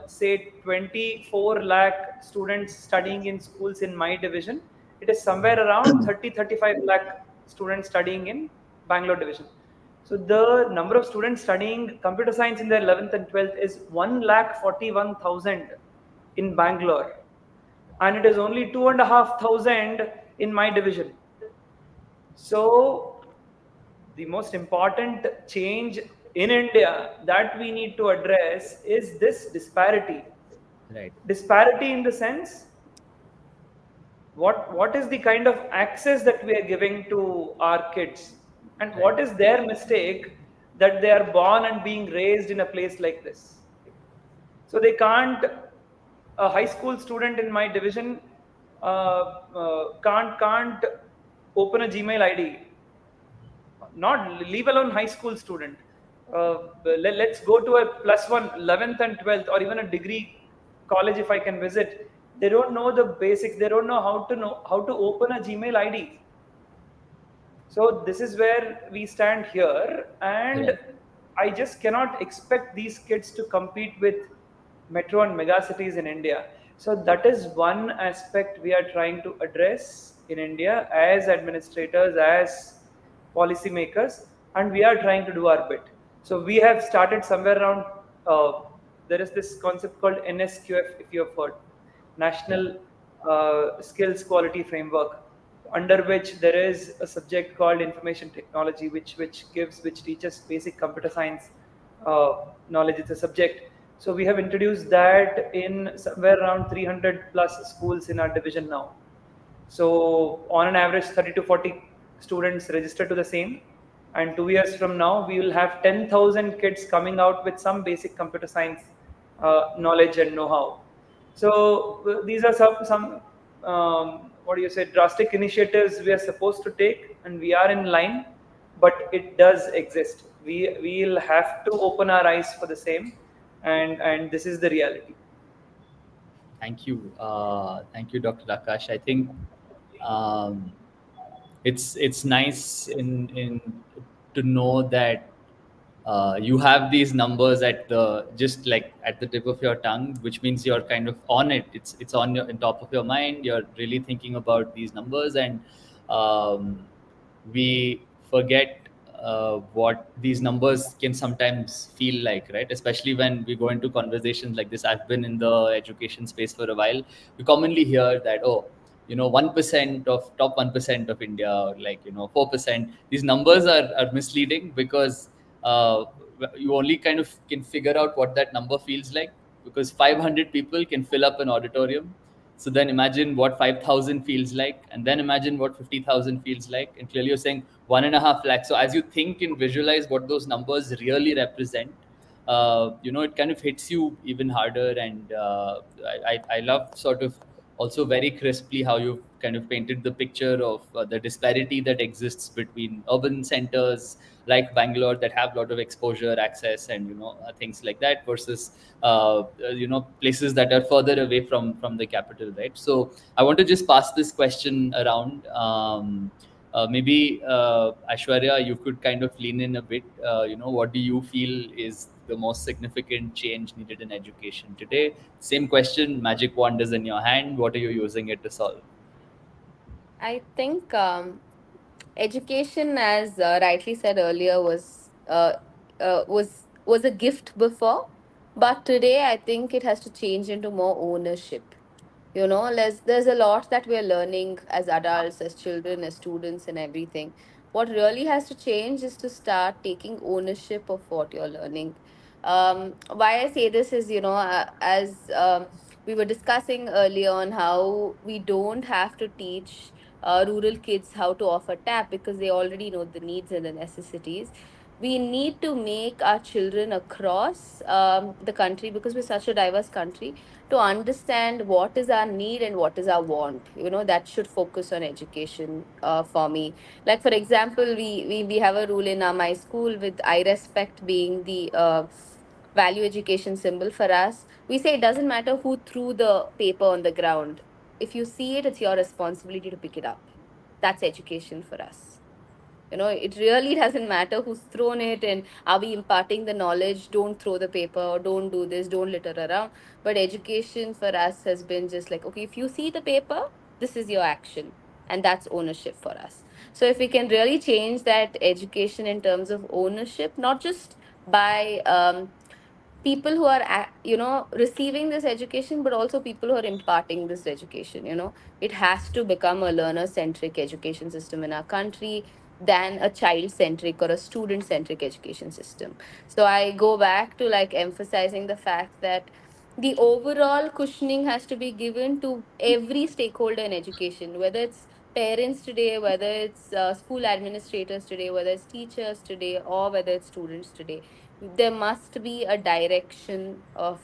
say 24 lakh students studying in schools in my division, it is somewhere around 35 lakh students studying in Bangalore division. So the number of students studying computer science in their 11th and 12th is 1,41,000 in Bangalore, and it is only 2,500 in my division. So the most important change in India that we need to address is this disparity. Right. Disparity in the sense, what is the kind of access that we are giving to our kids, and what is their mistake that they are born and being raised in a place like this. So they can't, a high school student in my division can't open a Gmail ID. Not leave alone high school student. Let's go to a +1, 11th and 12th, or even a degree college if I can visit. They don't know the basics. They don't know how to open a Gmail ID. So this is where we stand here, and Right. I just cannot expect these kids to compete with metro and mega cities in India. So that is one aspect we are trying to address in India as administrators, as policymakers, and we are trying to do our bit. So we have started somewhere around. There is this concept called NSQF, if you have heard, National Skills Quality Framework, under which there is a subject called information technology, which teaches basic computer science knowledge. It's a subject. So we have introduced that in somewhere around 300 plus schools in our division now. So on an average, 30 to 40 students register to the same. And 2 years from now, we will have 10,000 kids coming out with some basic computer science knowledge and know-how. So these are some what do you say, drastic initiatives we are supposed to take, and we are in line, but it does exist. We'll have to open our eyes for the same, and this is the reality. Thank you, Dr. Akash. I think um, it's nice in to know that you have these numbers at the just like at the tip of your tongue, which means you're kind of on it. It's on top of your mind. You're really thinking about these numbers, and we forget what these numbers can sometimes feel like, right? Especially when we go into conversations like this. I've been in the education space for a while. We commonly hear that, oh, 1% of top 1% of India, or like 4%. These numbers are misleading because you only kind of can figure out what that number feels like because 500 people can fill up an auditorium. So then imagine what 5,000 feels like, and then imagine what 50,000 feels like. And clearly you're saying 1.5 lakh. So as you think and visualize what those numbers really represent, it kind of hits you even harder. And I love sort of also very crisply how you've kind of painted the picture of the disparity that exists between urban centers like Bangalore that have a lot of exposure, access, and things like that versus places that are further away from the capital, right? So I want to just pass this question around. Maybe Aisshwarya, you could kind of lean in a bit. What do you feel is the most significant change needed in education today? Same question, magic wand is in your hand. What are you using it to solve? I think education, as rightly said earlier, was a gift before, but today I think it has to change into more ownership. There's a lot that we're learning as adults, as children, as students, and everything. What really has to change is to start taking ownership of what you're learning. Why I say this is, as we were discussing earlier on, how we don't have to teach rural kids how to offer tap because they already know the needs and the necessities. We need to make our children across the country, because we're such a diverse country, to understand what is our need and what is our want. That should focus on education for me. Like, for example, we have a rule in my school, with I respect being the value education symbol for us. We say it doesn't matter who threw the paper on the ground. If you see it, it's your responsibility to pick it up. That's education for us. It really doesn't matter who's thrown it, and are we imparting the knowledge. Don't throw the paper, or don't do this, don't litter around. But education for us has been just like, okay, if you see the paper, this is your action, and that's ownership for us. So if we can really change that education in terms of ownership, not just by people who are receiving this education, but also people who are imparting this education. It has to become a learner centric education system in our country than a child centric or a student centric education system. So I go back to like emphasizing the fact that the overall cushioning has to be given to every stakeholder in education, whether it's parents today, whether it's school administrators today, whether it's teachers today, or whether it's students today. There must be a direction of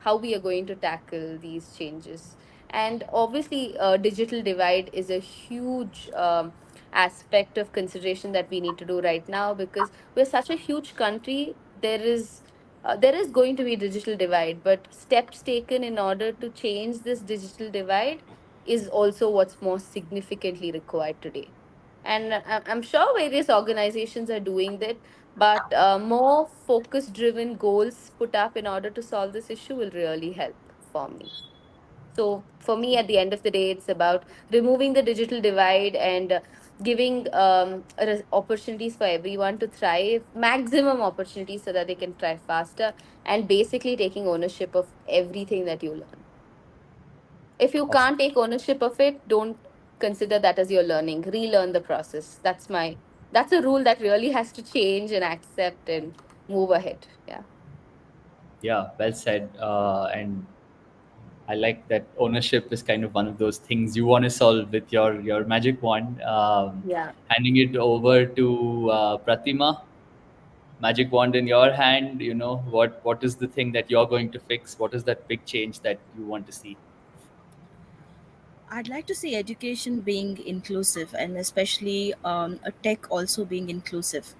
how we are going to tackle these changes. And obviously, digital divide is a huge aspect of consideration that we need to do right now, because we're such a huge country. There is going to be digital divide, but steps taken in order to change this digital divide is also what's most significantly required today. And I'm sure various organizations are doing that, but more focus driven goals put up in order to solve this issue will really help for me. So for me, at the end of the day, it's about removing the digital divide and giving opportunities for everyone to thrive, maximum opportunities so that they can thrive faster, and basically taking ownership of everything that you learn. If you Awesome. can't take ownership of it, don't consider that as your learning. Relearn the process. That's a rule that really has to change and accept and move ahead. Yeah. Yeah, well said. And I like that ownership is kind of one of those things you want to solve with your magic wand. Yeah. Handing it over to Pratima, magic wand in your hand. What is the thing that you're going to fix? What is that big change that you want to see? I'd like to see education being inclusive, and especially a tech also being inclusive.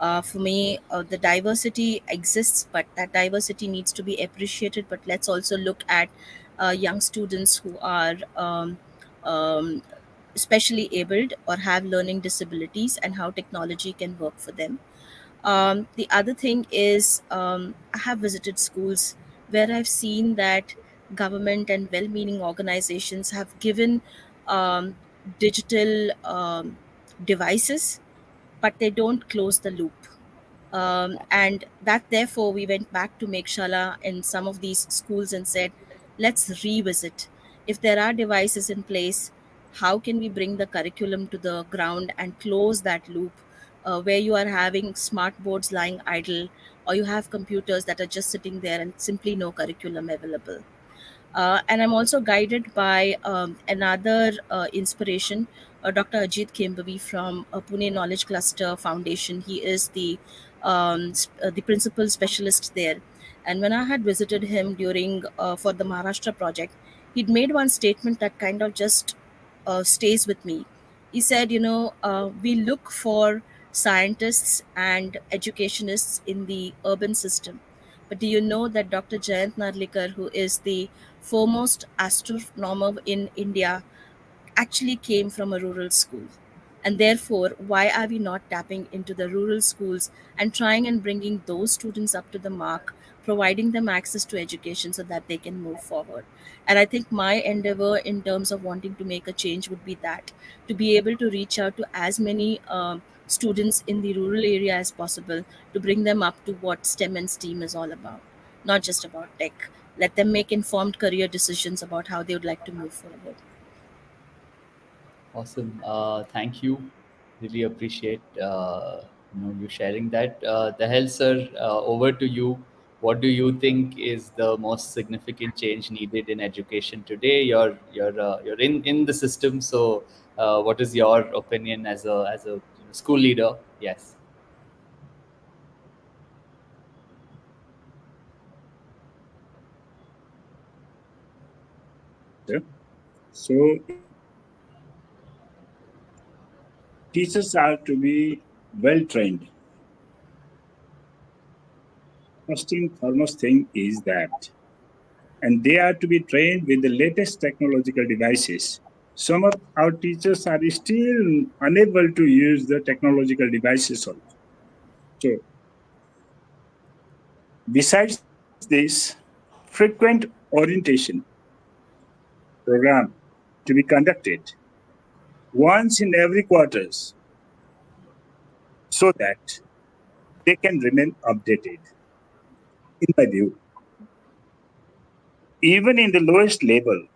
For me, the diversity exists, but that diversity needs to be appreciated. But let's also look at young students who are um, especially abled or have learning disabilities, and how technology can work for them. The other thing is, I have visited schools where I've seen that government and well meaning organizations have given um, digital devices, but they don't close the loop. And that therefore we went back to Meghshala in some of these schools and said, let's revisit. If there are devices in place, how can we bring the curriculum to the ground and close that loop, where you are having smart boards lying idle, or you have computers that are just sitting there and simply no curriculum available. And I'm also guided by another inspiration, Dr. Ajit Kembavi from Pune Knowledge Cluster Foundation. He is the principal specialist there. And when I had visited him during for the Maharashtra project, he'd made one statement that kind of just stays with me. He said, we look for scientists and educationists in the urban system. But do you know that Dr. Jayant Narlikar, who is the foremost astronomer in India, actually came from a rural school? And therefore, why are we not tapping into the rural schools and trying and bringing those students up to the mark, providing them access to education so that they can move forward? And I think my endeavor in terms of wanting to make a change would be that, to be able to reach out to as many students in the rural area as possible, to bring them up to what STEM and STEAM is all about, not just about tech. Let them make informed career decisions about how they would like to move forward. Awesome. Thank you. Really appreciate you sharing that. Dahal sir, over to you. What do you think is the most significant change needed in education today? You're in the system, so what is your opinion as a school leader? Yes. So teachers are to be well trained. First and foremost thing is that, and they are to be trained with the latest technological devices. Some of our teachers are still unable to use the technological devices also. So, besides this, frequent orientation program to be conducted once in every quarters so that they can remain updated. In my view, even in the lowest level,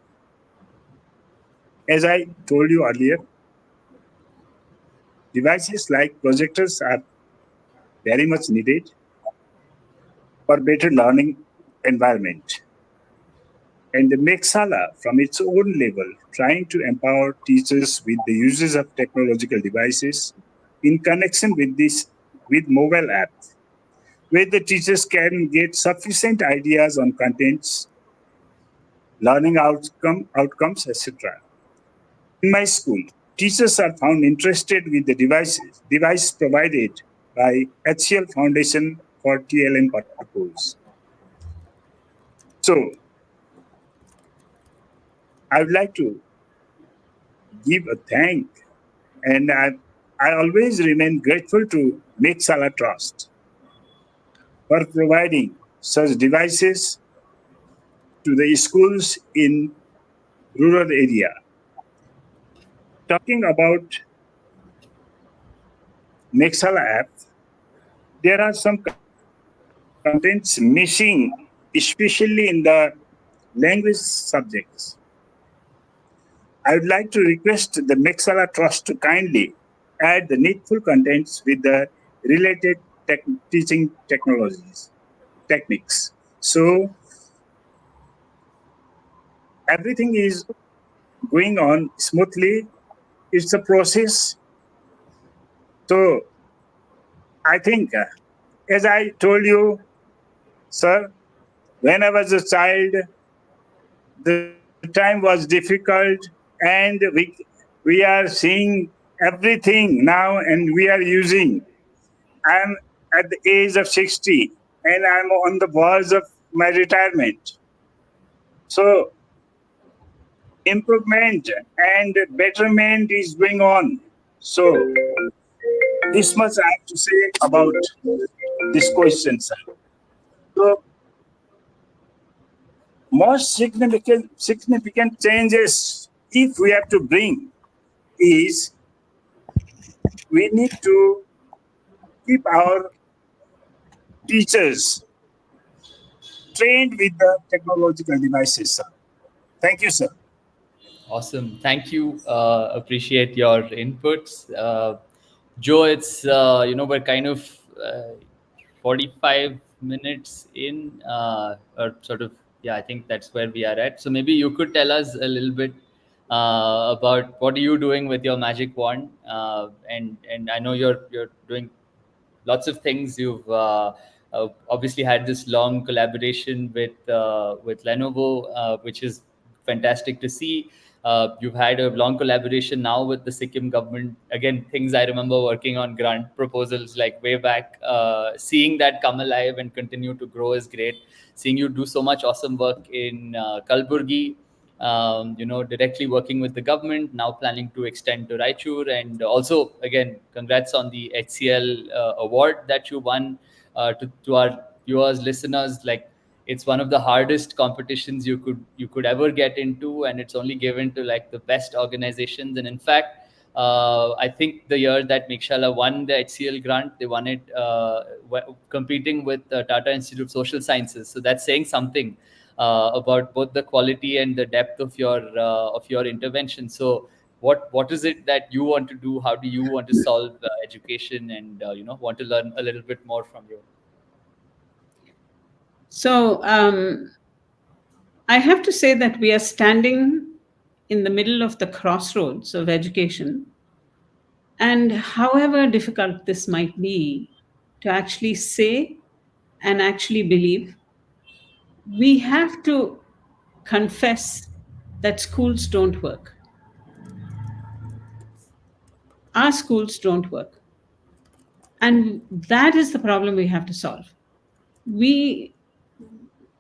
as I told you earlier, devices like projectors are very much needed for better learning environment. And the Meghshala, from its own level, trying to empower teachers with the uses of technological devices in connection with this with mobile apps, where the teachers can get sufficient ideas on contents, learning outcomes, etc. In my school, teachers are found interested with the device provided by HCL Foundation for TLM purpose. So I would like to give a thank, and I always remain grateful to Meghshala Trust for providing such devices to the schools in rural area. Talking about Meghshala app, there are some contents missing, especially in the language subjects. I would like to request the Meghshala Trust to kindly add the needful contents with the related teaching technologies, techniques. So everything is going on smoothly. It's a process. So I think, as I told you, sir, when I was a child, the time was difficult, and we are seeing everything now, and we are using. I'm at the age of 60, and I'm on the verge of my retirement. So improvement and betterment is going on. So this much I have to say about this question, sir. So most significant changes, if we have to bring, is we need to keep our teachers trained with the technological devices, sir. Thank you, sir. Awesome. Thank you. Appreciate your inputs. Joe, it's, we're kind of 45 minutes in, or sort of, yeah, I think that's where we are at. So maybe you could tell us a little bit about what are you doing with your magic wand. And I know you're doing lots of things. You've obviously had this long collaboration with Lenovo, which is fantastic to see. You've had a long collaboration now with the Sikkim government. Again, things I remember working on grant proposals like way back. Seeing that come alive and continue to grow is great. Seeing you do so much awesome work in Kalaburagi, directly working with the government, now planning to extend to Raichur. And also, again, congrats on the HCL award that you won. To our viewers, listeners, like, it's one of the hardest competitions you could ever get into, and it's only given to like the best organizations. And in fact, I think the year that Meghshala won the HCL grant, they won it competing with Tata Institute of Social Sciences. So that's saying something about both the quality and the depth of your intervention. So, what is it that you want to do? How do you want to solve education, and want to learn a little bit more from you? So I have to say that we are standing in the middle of the crossroads of education. And however difficult this might be to actually say and actually believe, we have to confess that schools don't work. Our schools don't work. And that is the problem we have to solve. We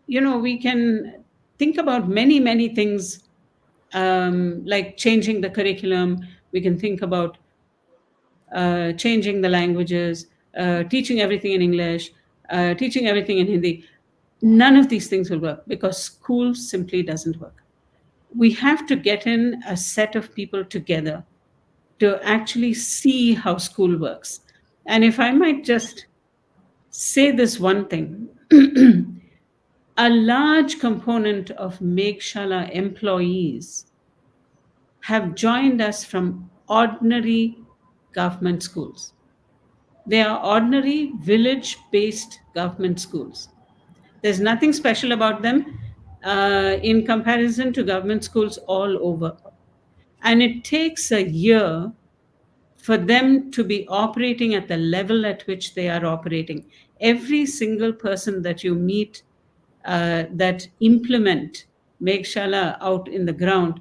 can think about many, many things, like changing the curriculum. We can think about changing the languages, teaching everything in English, teaching everything in Hindi. None of these things will work because school simply doesn't work. We have to get in a set of people together to actually see how school works. And if I might just say this one thing, a large component of Meghshala employees have joined us from ordinary government schools. They are ordinary village based government schools. There's nothing special about them in comparison to government schools all over. And it takes a year for them to be operating at the level at which they are operating. Every single person that you meet that implement Meghshala out in the ground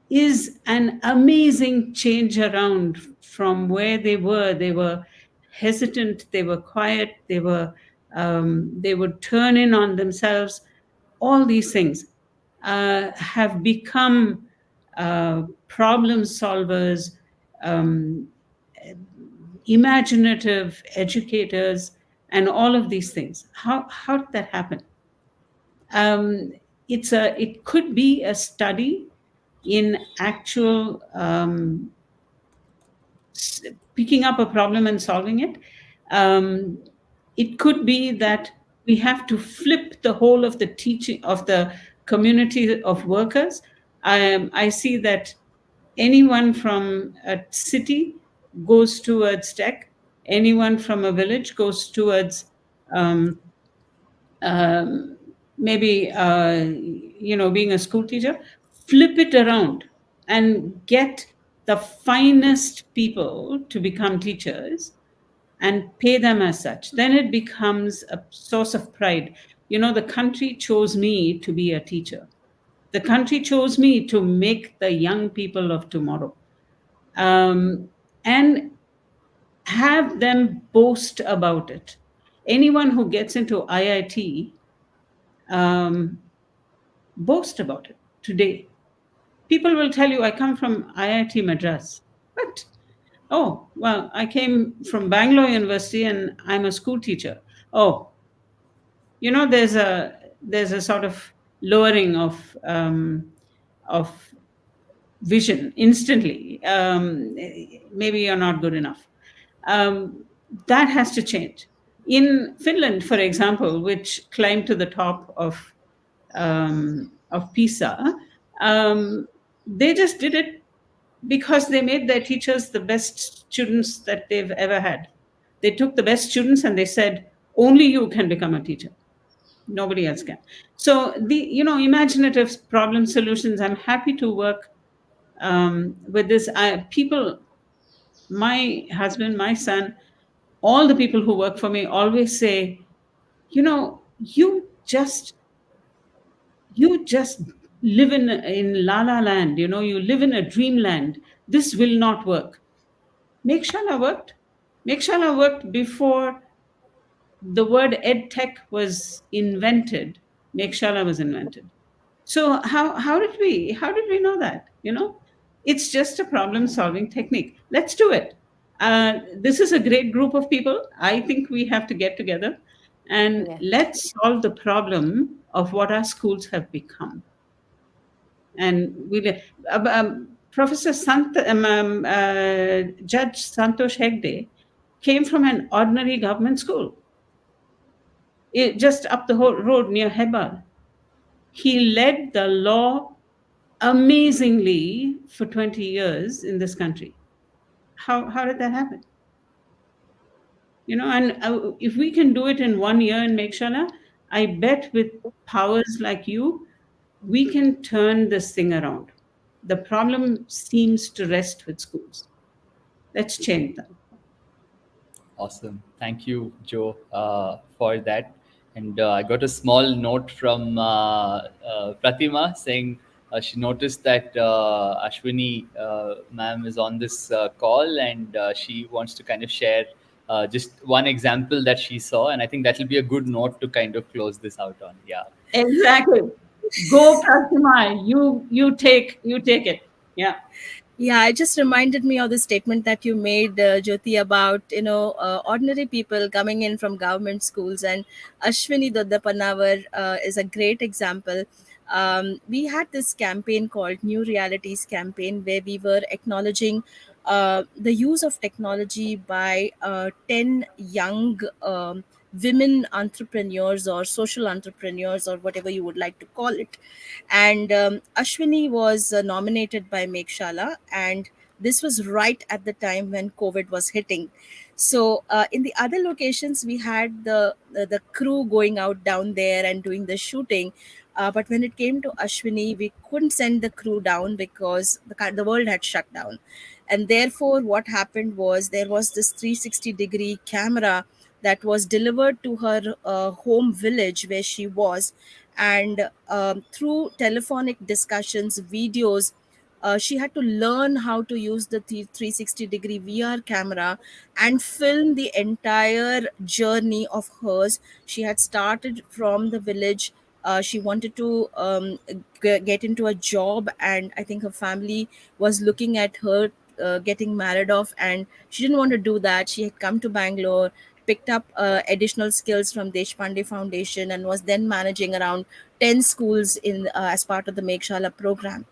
is an amazing change around from where they were. They were hesitant, they were quiet, they would turn in on themselves. All these things have become problem solvers, imaginative educators, and all of these things. How did that happen? It could be a study in actual picking up a problem and solving it. It could be that we have to flip the whole of the teaching of the community of workers. I see that anyone from a city goes towards tech, anyone from a village goes towards maybe being a school teacher. Flip it around and get the finest people to become teachers and pay them as such. Then it becomes a source of pride. The country chose me to be a teacher. The country chose me to make the young people of tomorrow, and have them boast about it. Anyone who gets into IIT, boast about it today. People will tell you, I come from IIT Madras. But, oh, well, I came from Bangalore University and I'm a school teacher. Oh, there's a sort of lowering of vision instantly. Maybe you're not good enough. That has to change. In Finland, for example, which climbed to the top of PISA, they just did it because they made their teachers the best students that they've ever had. They took the best students and they said, only you can become a teacher. Nobody else can. So the imaginative problem solutions, I'm happy to work with this. People, my husband, my son, all the people who work for me always say, you just live in la la land. You live in a dreamland. This will not work. Meghshala worked. Meghshala worked before the word ed tech was invented. Meghshala was invented. So how did we know that? It's just a problem solving technique. Let's do it. This is a great group of people. I think we have to get together and Yeah. let's solve the problem of what our schools have become. And Professor Judge Santosh Hegde came from an ordinary government school, just up the whole road near Hebbal. He led the law amazingly for 20 years in this country. How did that happen? And if we can do it in 1 year in Meghshala, I bet with powers like you, we can turn this thing around. The problem seems to rest with schools. Let's change them. Awesome. Thank you, Joe, for that. And I got a small note from Pratima saying she noticed that Ashwini ma'am is on this call, and she wants to kind of share just one example that she saw. And I think that will be a good note to kind of close this out on. Yeah. Exactly. Go, Pratima. You take it. Yeah. Yeah, it just reminded me of the statement that you made, Jyoti, about ordinary people coming in from government schools, and Ashwini Doddapannavar is a great example. We had this campaign called New Realities campaign, where we were acknowledging the use of technology by 10 young women entrepreneurs or social entrepreneurs or whatever you would like to call it. And Ashwini was nominated by Meghshala, and this was right at the time when COVID was hitting. So in the other locations, we had the crew going out down there and doing the shooting. But when it came to Ashwini, we couldn't send the crew down because the world had shut down. And therefore, what happened was there was this 360-degree camera that was delivered to her home village where she was. And through telephonic discussions, videos, she had to learn how to use the 360-degree VR camera and film the entire journey of hers. She had started from the village. She wanted to get into a job, and I think her family was looking at her getting married off, and she didn't want to do that. She had come to Bangalore, picked up additional skills from Deshpande Foundation, and was then managing around 10 schools in as part of the Meghshala program.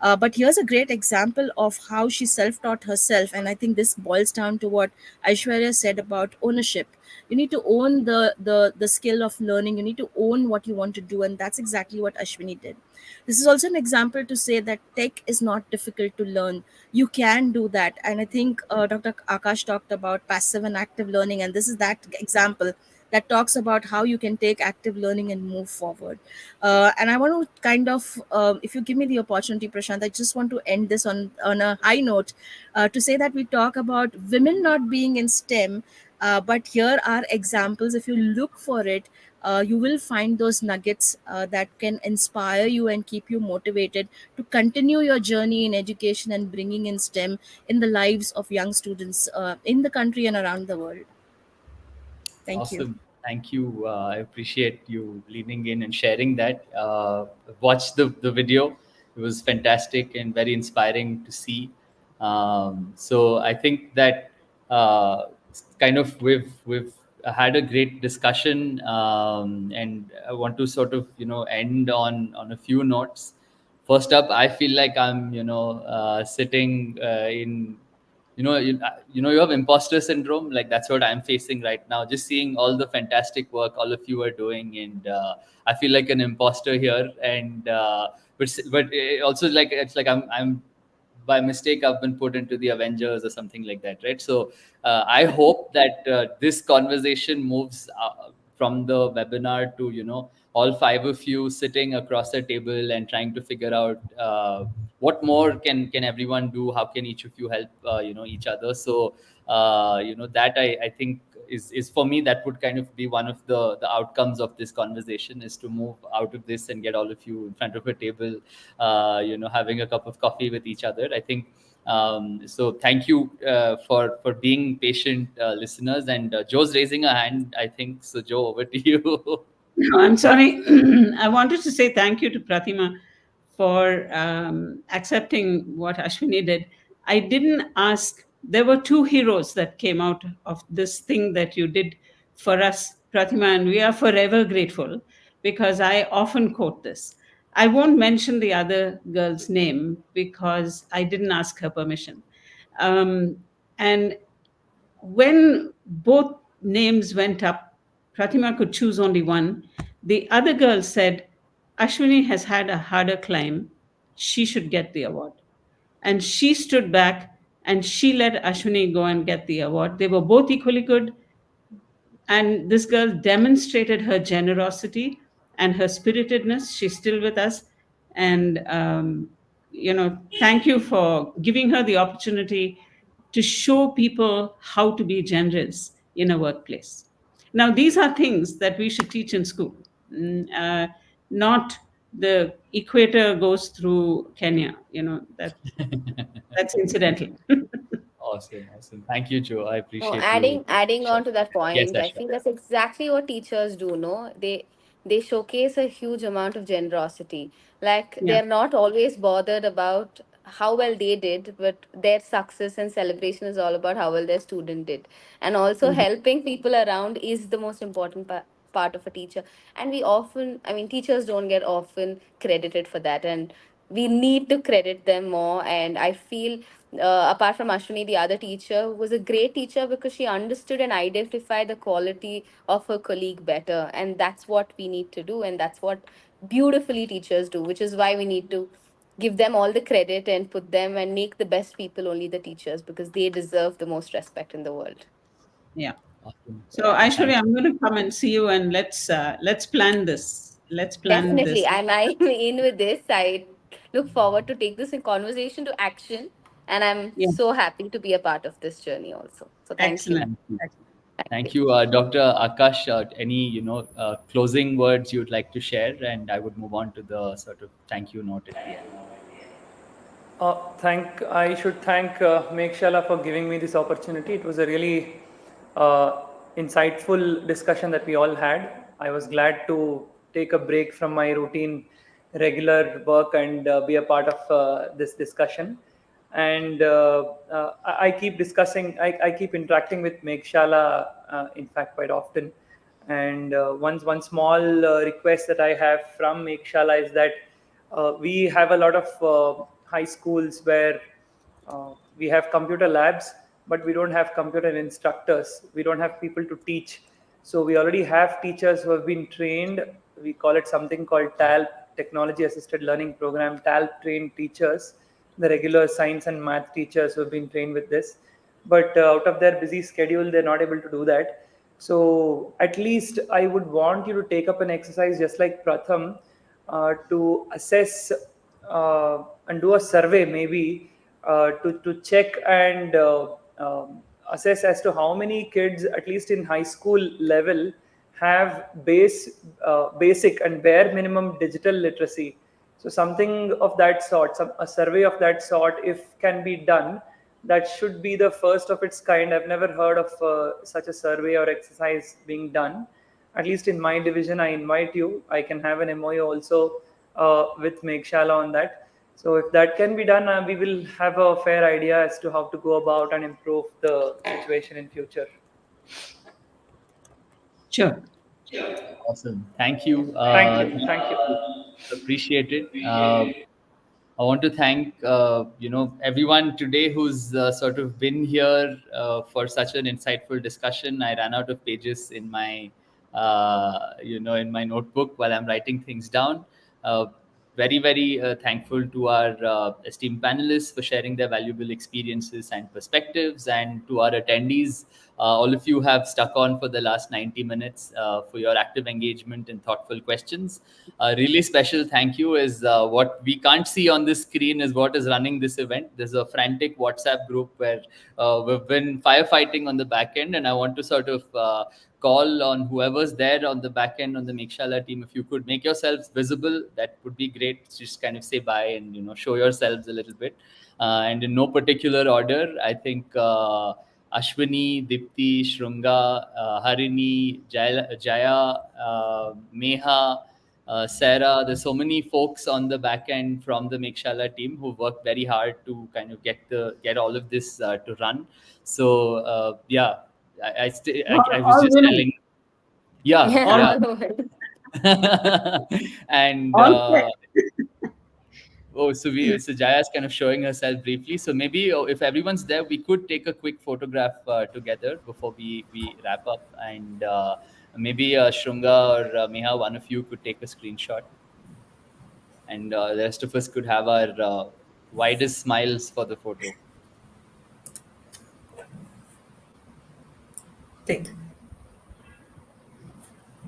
But here's a great example of how she self-taught herself, and I think this boils down to what Aisshwarya said about ownership. You need to own the skill of learning. You need to own what you want to do, and that's exactly what Ashwini did. This is also an example to say that tech is not difficult to learn. You can do that, and I think Dr. Akash talked about passive and active learning, and this is that example that talks about how you can take active learning and move forward. And I want to kind of, if you give me the opportunity, Prasanth, I just want to end this on a high note, to say that we talk about women not being in STEM, but here are examples. If you look for it, you will find those nuggets that can inspire you and keep you motivated to continue your journey in education and bringing in STEM in the lives of young students in the country and around the world. Thank you. Awesome. Thank you. I appreciate you leaning in and sharing that. Watch the video. It was fantastic and very inspiring to see. So I think that kind of we've had a great discussion, and I want to sort of end on a few notes. First up, I feel like I'm sitting in you have imposter syndrome. Like, that's what I'm facing right now, just seeing all the fantastic work all of you are doing, and I feel like an imposter here. And but also, like, it's like I'm by mistake I've been put into the Avengers or something like that, right? So I hope that this conversation moves from the webinar to all five of you sitting across a table and trying to figure out what more can everyone do, how can each of you help each other. So that I think is for me, that would kind of be one of the outcomes of this conversation, is to move out of this and get all of you in front of a table, having a cup of coffee with each other. I think so thank you for being patient listeners. And Joe's raising a hand, I think. So Joe, over to you. No, I'm sorry. I wanted to say thank you to Pratima for accepting what Ashwini did. I didn't ask. There were two heroes that came out of this thing that you did for us, Pratima, and we are forever grateful because I often quote this. I won't mention the other girl's name because I didn't ask her permission. And when both names went up, Pratima could choose only one. The other girl said, Ashwini has had a harder climb. She should get the award. And she stood back and she let Ashwini go and get the award. They were both equally good. And this girl demonstrated her generosity and her spiritedness. She's still with us. And, thank you for giving her the opportunity to show people how to be generous in a workplace. Now, these are things that we should teach in school, not the equator goes through Kenya. That's incidental. Awesome, awesome. Thank you, Joe. I No, appreciate you. adding on to that Yes, point, I Ashwa. feel that's exactly what teachers do. No, they showcase a huge amount of generosity. Like Yeah. they're not always bothered about how well they did, but their success and celebration is all about how well their student did. And also Mhm. helping people around is the most important part of a teacher. And we often, I mean, teachers don't get often credited for that, and we need to credit them more. And I feel apart from Ashwini, the other teacher was a great teacher because she understood and identified the quality of her colleague better. And that's what we need to do. And that's what beautifully teachers do, which is why we need to give them all the credit and put them and make the best people only the teachers because they deserve the most respect in the world. Yeah. Awesome. So Aisshwarya, Thank I'm going to come and see you, and let's plan this. Let's plan Definitely. this. I'm in with this. I look forward to take this in conversation to action. And I'm Yeah, so happy to be a part of this journey also. So thank you. excellent. Thank you. Excellent. Thank Thank you. you, Dr. Akash. Any closing words you'd like to share, and I would move on to the sort of thank you note at the end. I should thank Meghshala for giving me this opportunity. It was a really insightful discussion that we all had. I was glad to take a break from my routine regular work and be a part of this discussion. And I keep discussing, I keep interacting with Meghshala, in fact, quite often. And one small request that I have from Meghshala is that we have a lot of high schools where we have computer labs, but we don't have computer instructors. We don't have people to teach. So we already have teachers who have been trained. We call it something called TALP, Technology Assisted Learning Program, TALP trained teachers, the regular science and math teachers who have been trained with this. But out of their busy schedule, they're not able to do that. So at least I would want you to take up an exercise just like Pratham, to assess and do a survey maybe, to check and assess as to how many kids, at least in high school level, have basic and bare minimum digital literacy. So something of that sort, a survey of that sort, if can be done, that should be the first of its kind. I've never heard of such a survey or exercise being done. At least in my division, I invite you. I can have an MOU also with Meghshala on that. So if that can be done, we will have a fair idea as to how to go about and improve the situation in future. Sure. Awesome. Thank you. Thank you. Thank you. Appreciate it. I want to thank everyone today who's sort of been here for such an insightful discussion. I ran out of pages in my in my notebook while I'm writing things down. Uh, very thankful to our esteemed panelists for sharing their valuable experiences and perspectives, and to our attendees. All of you have stuck on for the last 90 minutes for your active engagement and thoughtful questions. A really special thank you is what we can't see on this screen is what is running this event. There's a frantic WhatsApp group where we've been firefighting on the back end, and I want to sort of call on whoever's there on the back end on the Meghshala team. If you could make yourselves visible, that would be great. Just kind of say bye and show yourselves a little bit. And in no particular order, I think Ashwini, Dipti, Shrunga, Harini, Jaya, Meha, Sarah. There's so many folks on the back end from the Meghshala team who worked very hard to kind of get all of this to run. So yeah, I was All just women. telling. Yeah, All yeah. women. And All so Jaya's kind of showing herself briefly. So maybe if everyone's there, we could take a quick photograph together before we wrap up. And maybe Shrunga or Meha, one of you could take a screenshot. And the rest of us could have our widest smiles for the photo. Take.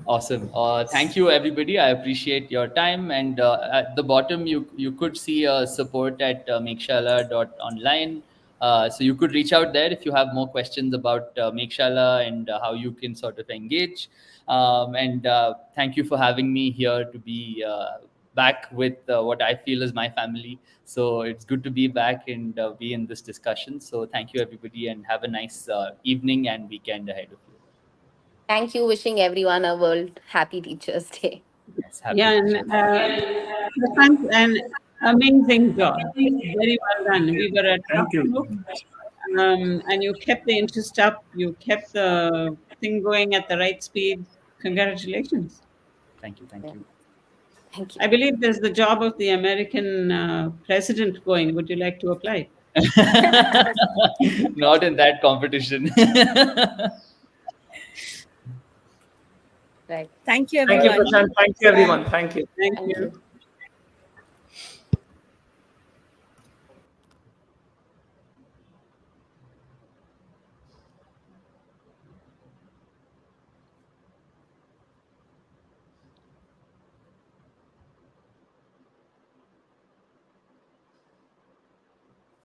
Awesome. Thank you, everybody. I appreciate your time. And at the bottom, you could see support at meghshala.online. So you could reach out there if you have more questions about Meghshala and how you can sort of engage. And thank you for having me here to be back with what I feel is my family. So it's good to be back and be in this discussion. So thank you, everybody, and have a nice evening and weekend ahead of you. Thank you. Wishing everyone a World Happy Teachers Day. Yes, happy Yeah, Teachers' and an amazing job. Very well done. We were at Thank you. and you kept the interest up. You kept the thing going at the right speed. Congratulations. Thank you. Thank you. Thank you. I believe there's the job of the American president going. Would you like to apply? Not in that competition. Right. Thank you, Thank you, everyone. Prasanth. Thank you, everyone. Thank you. Thank Thank you. you.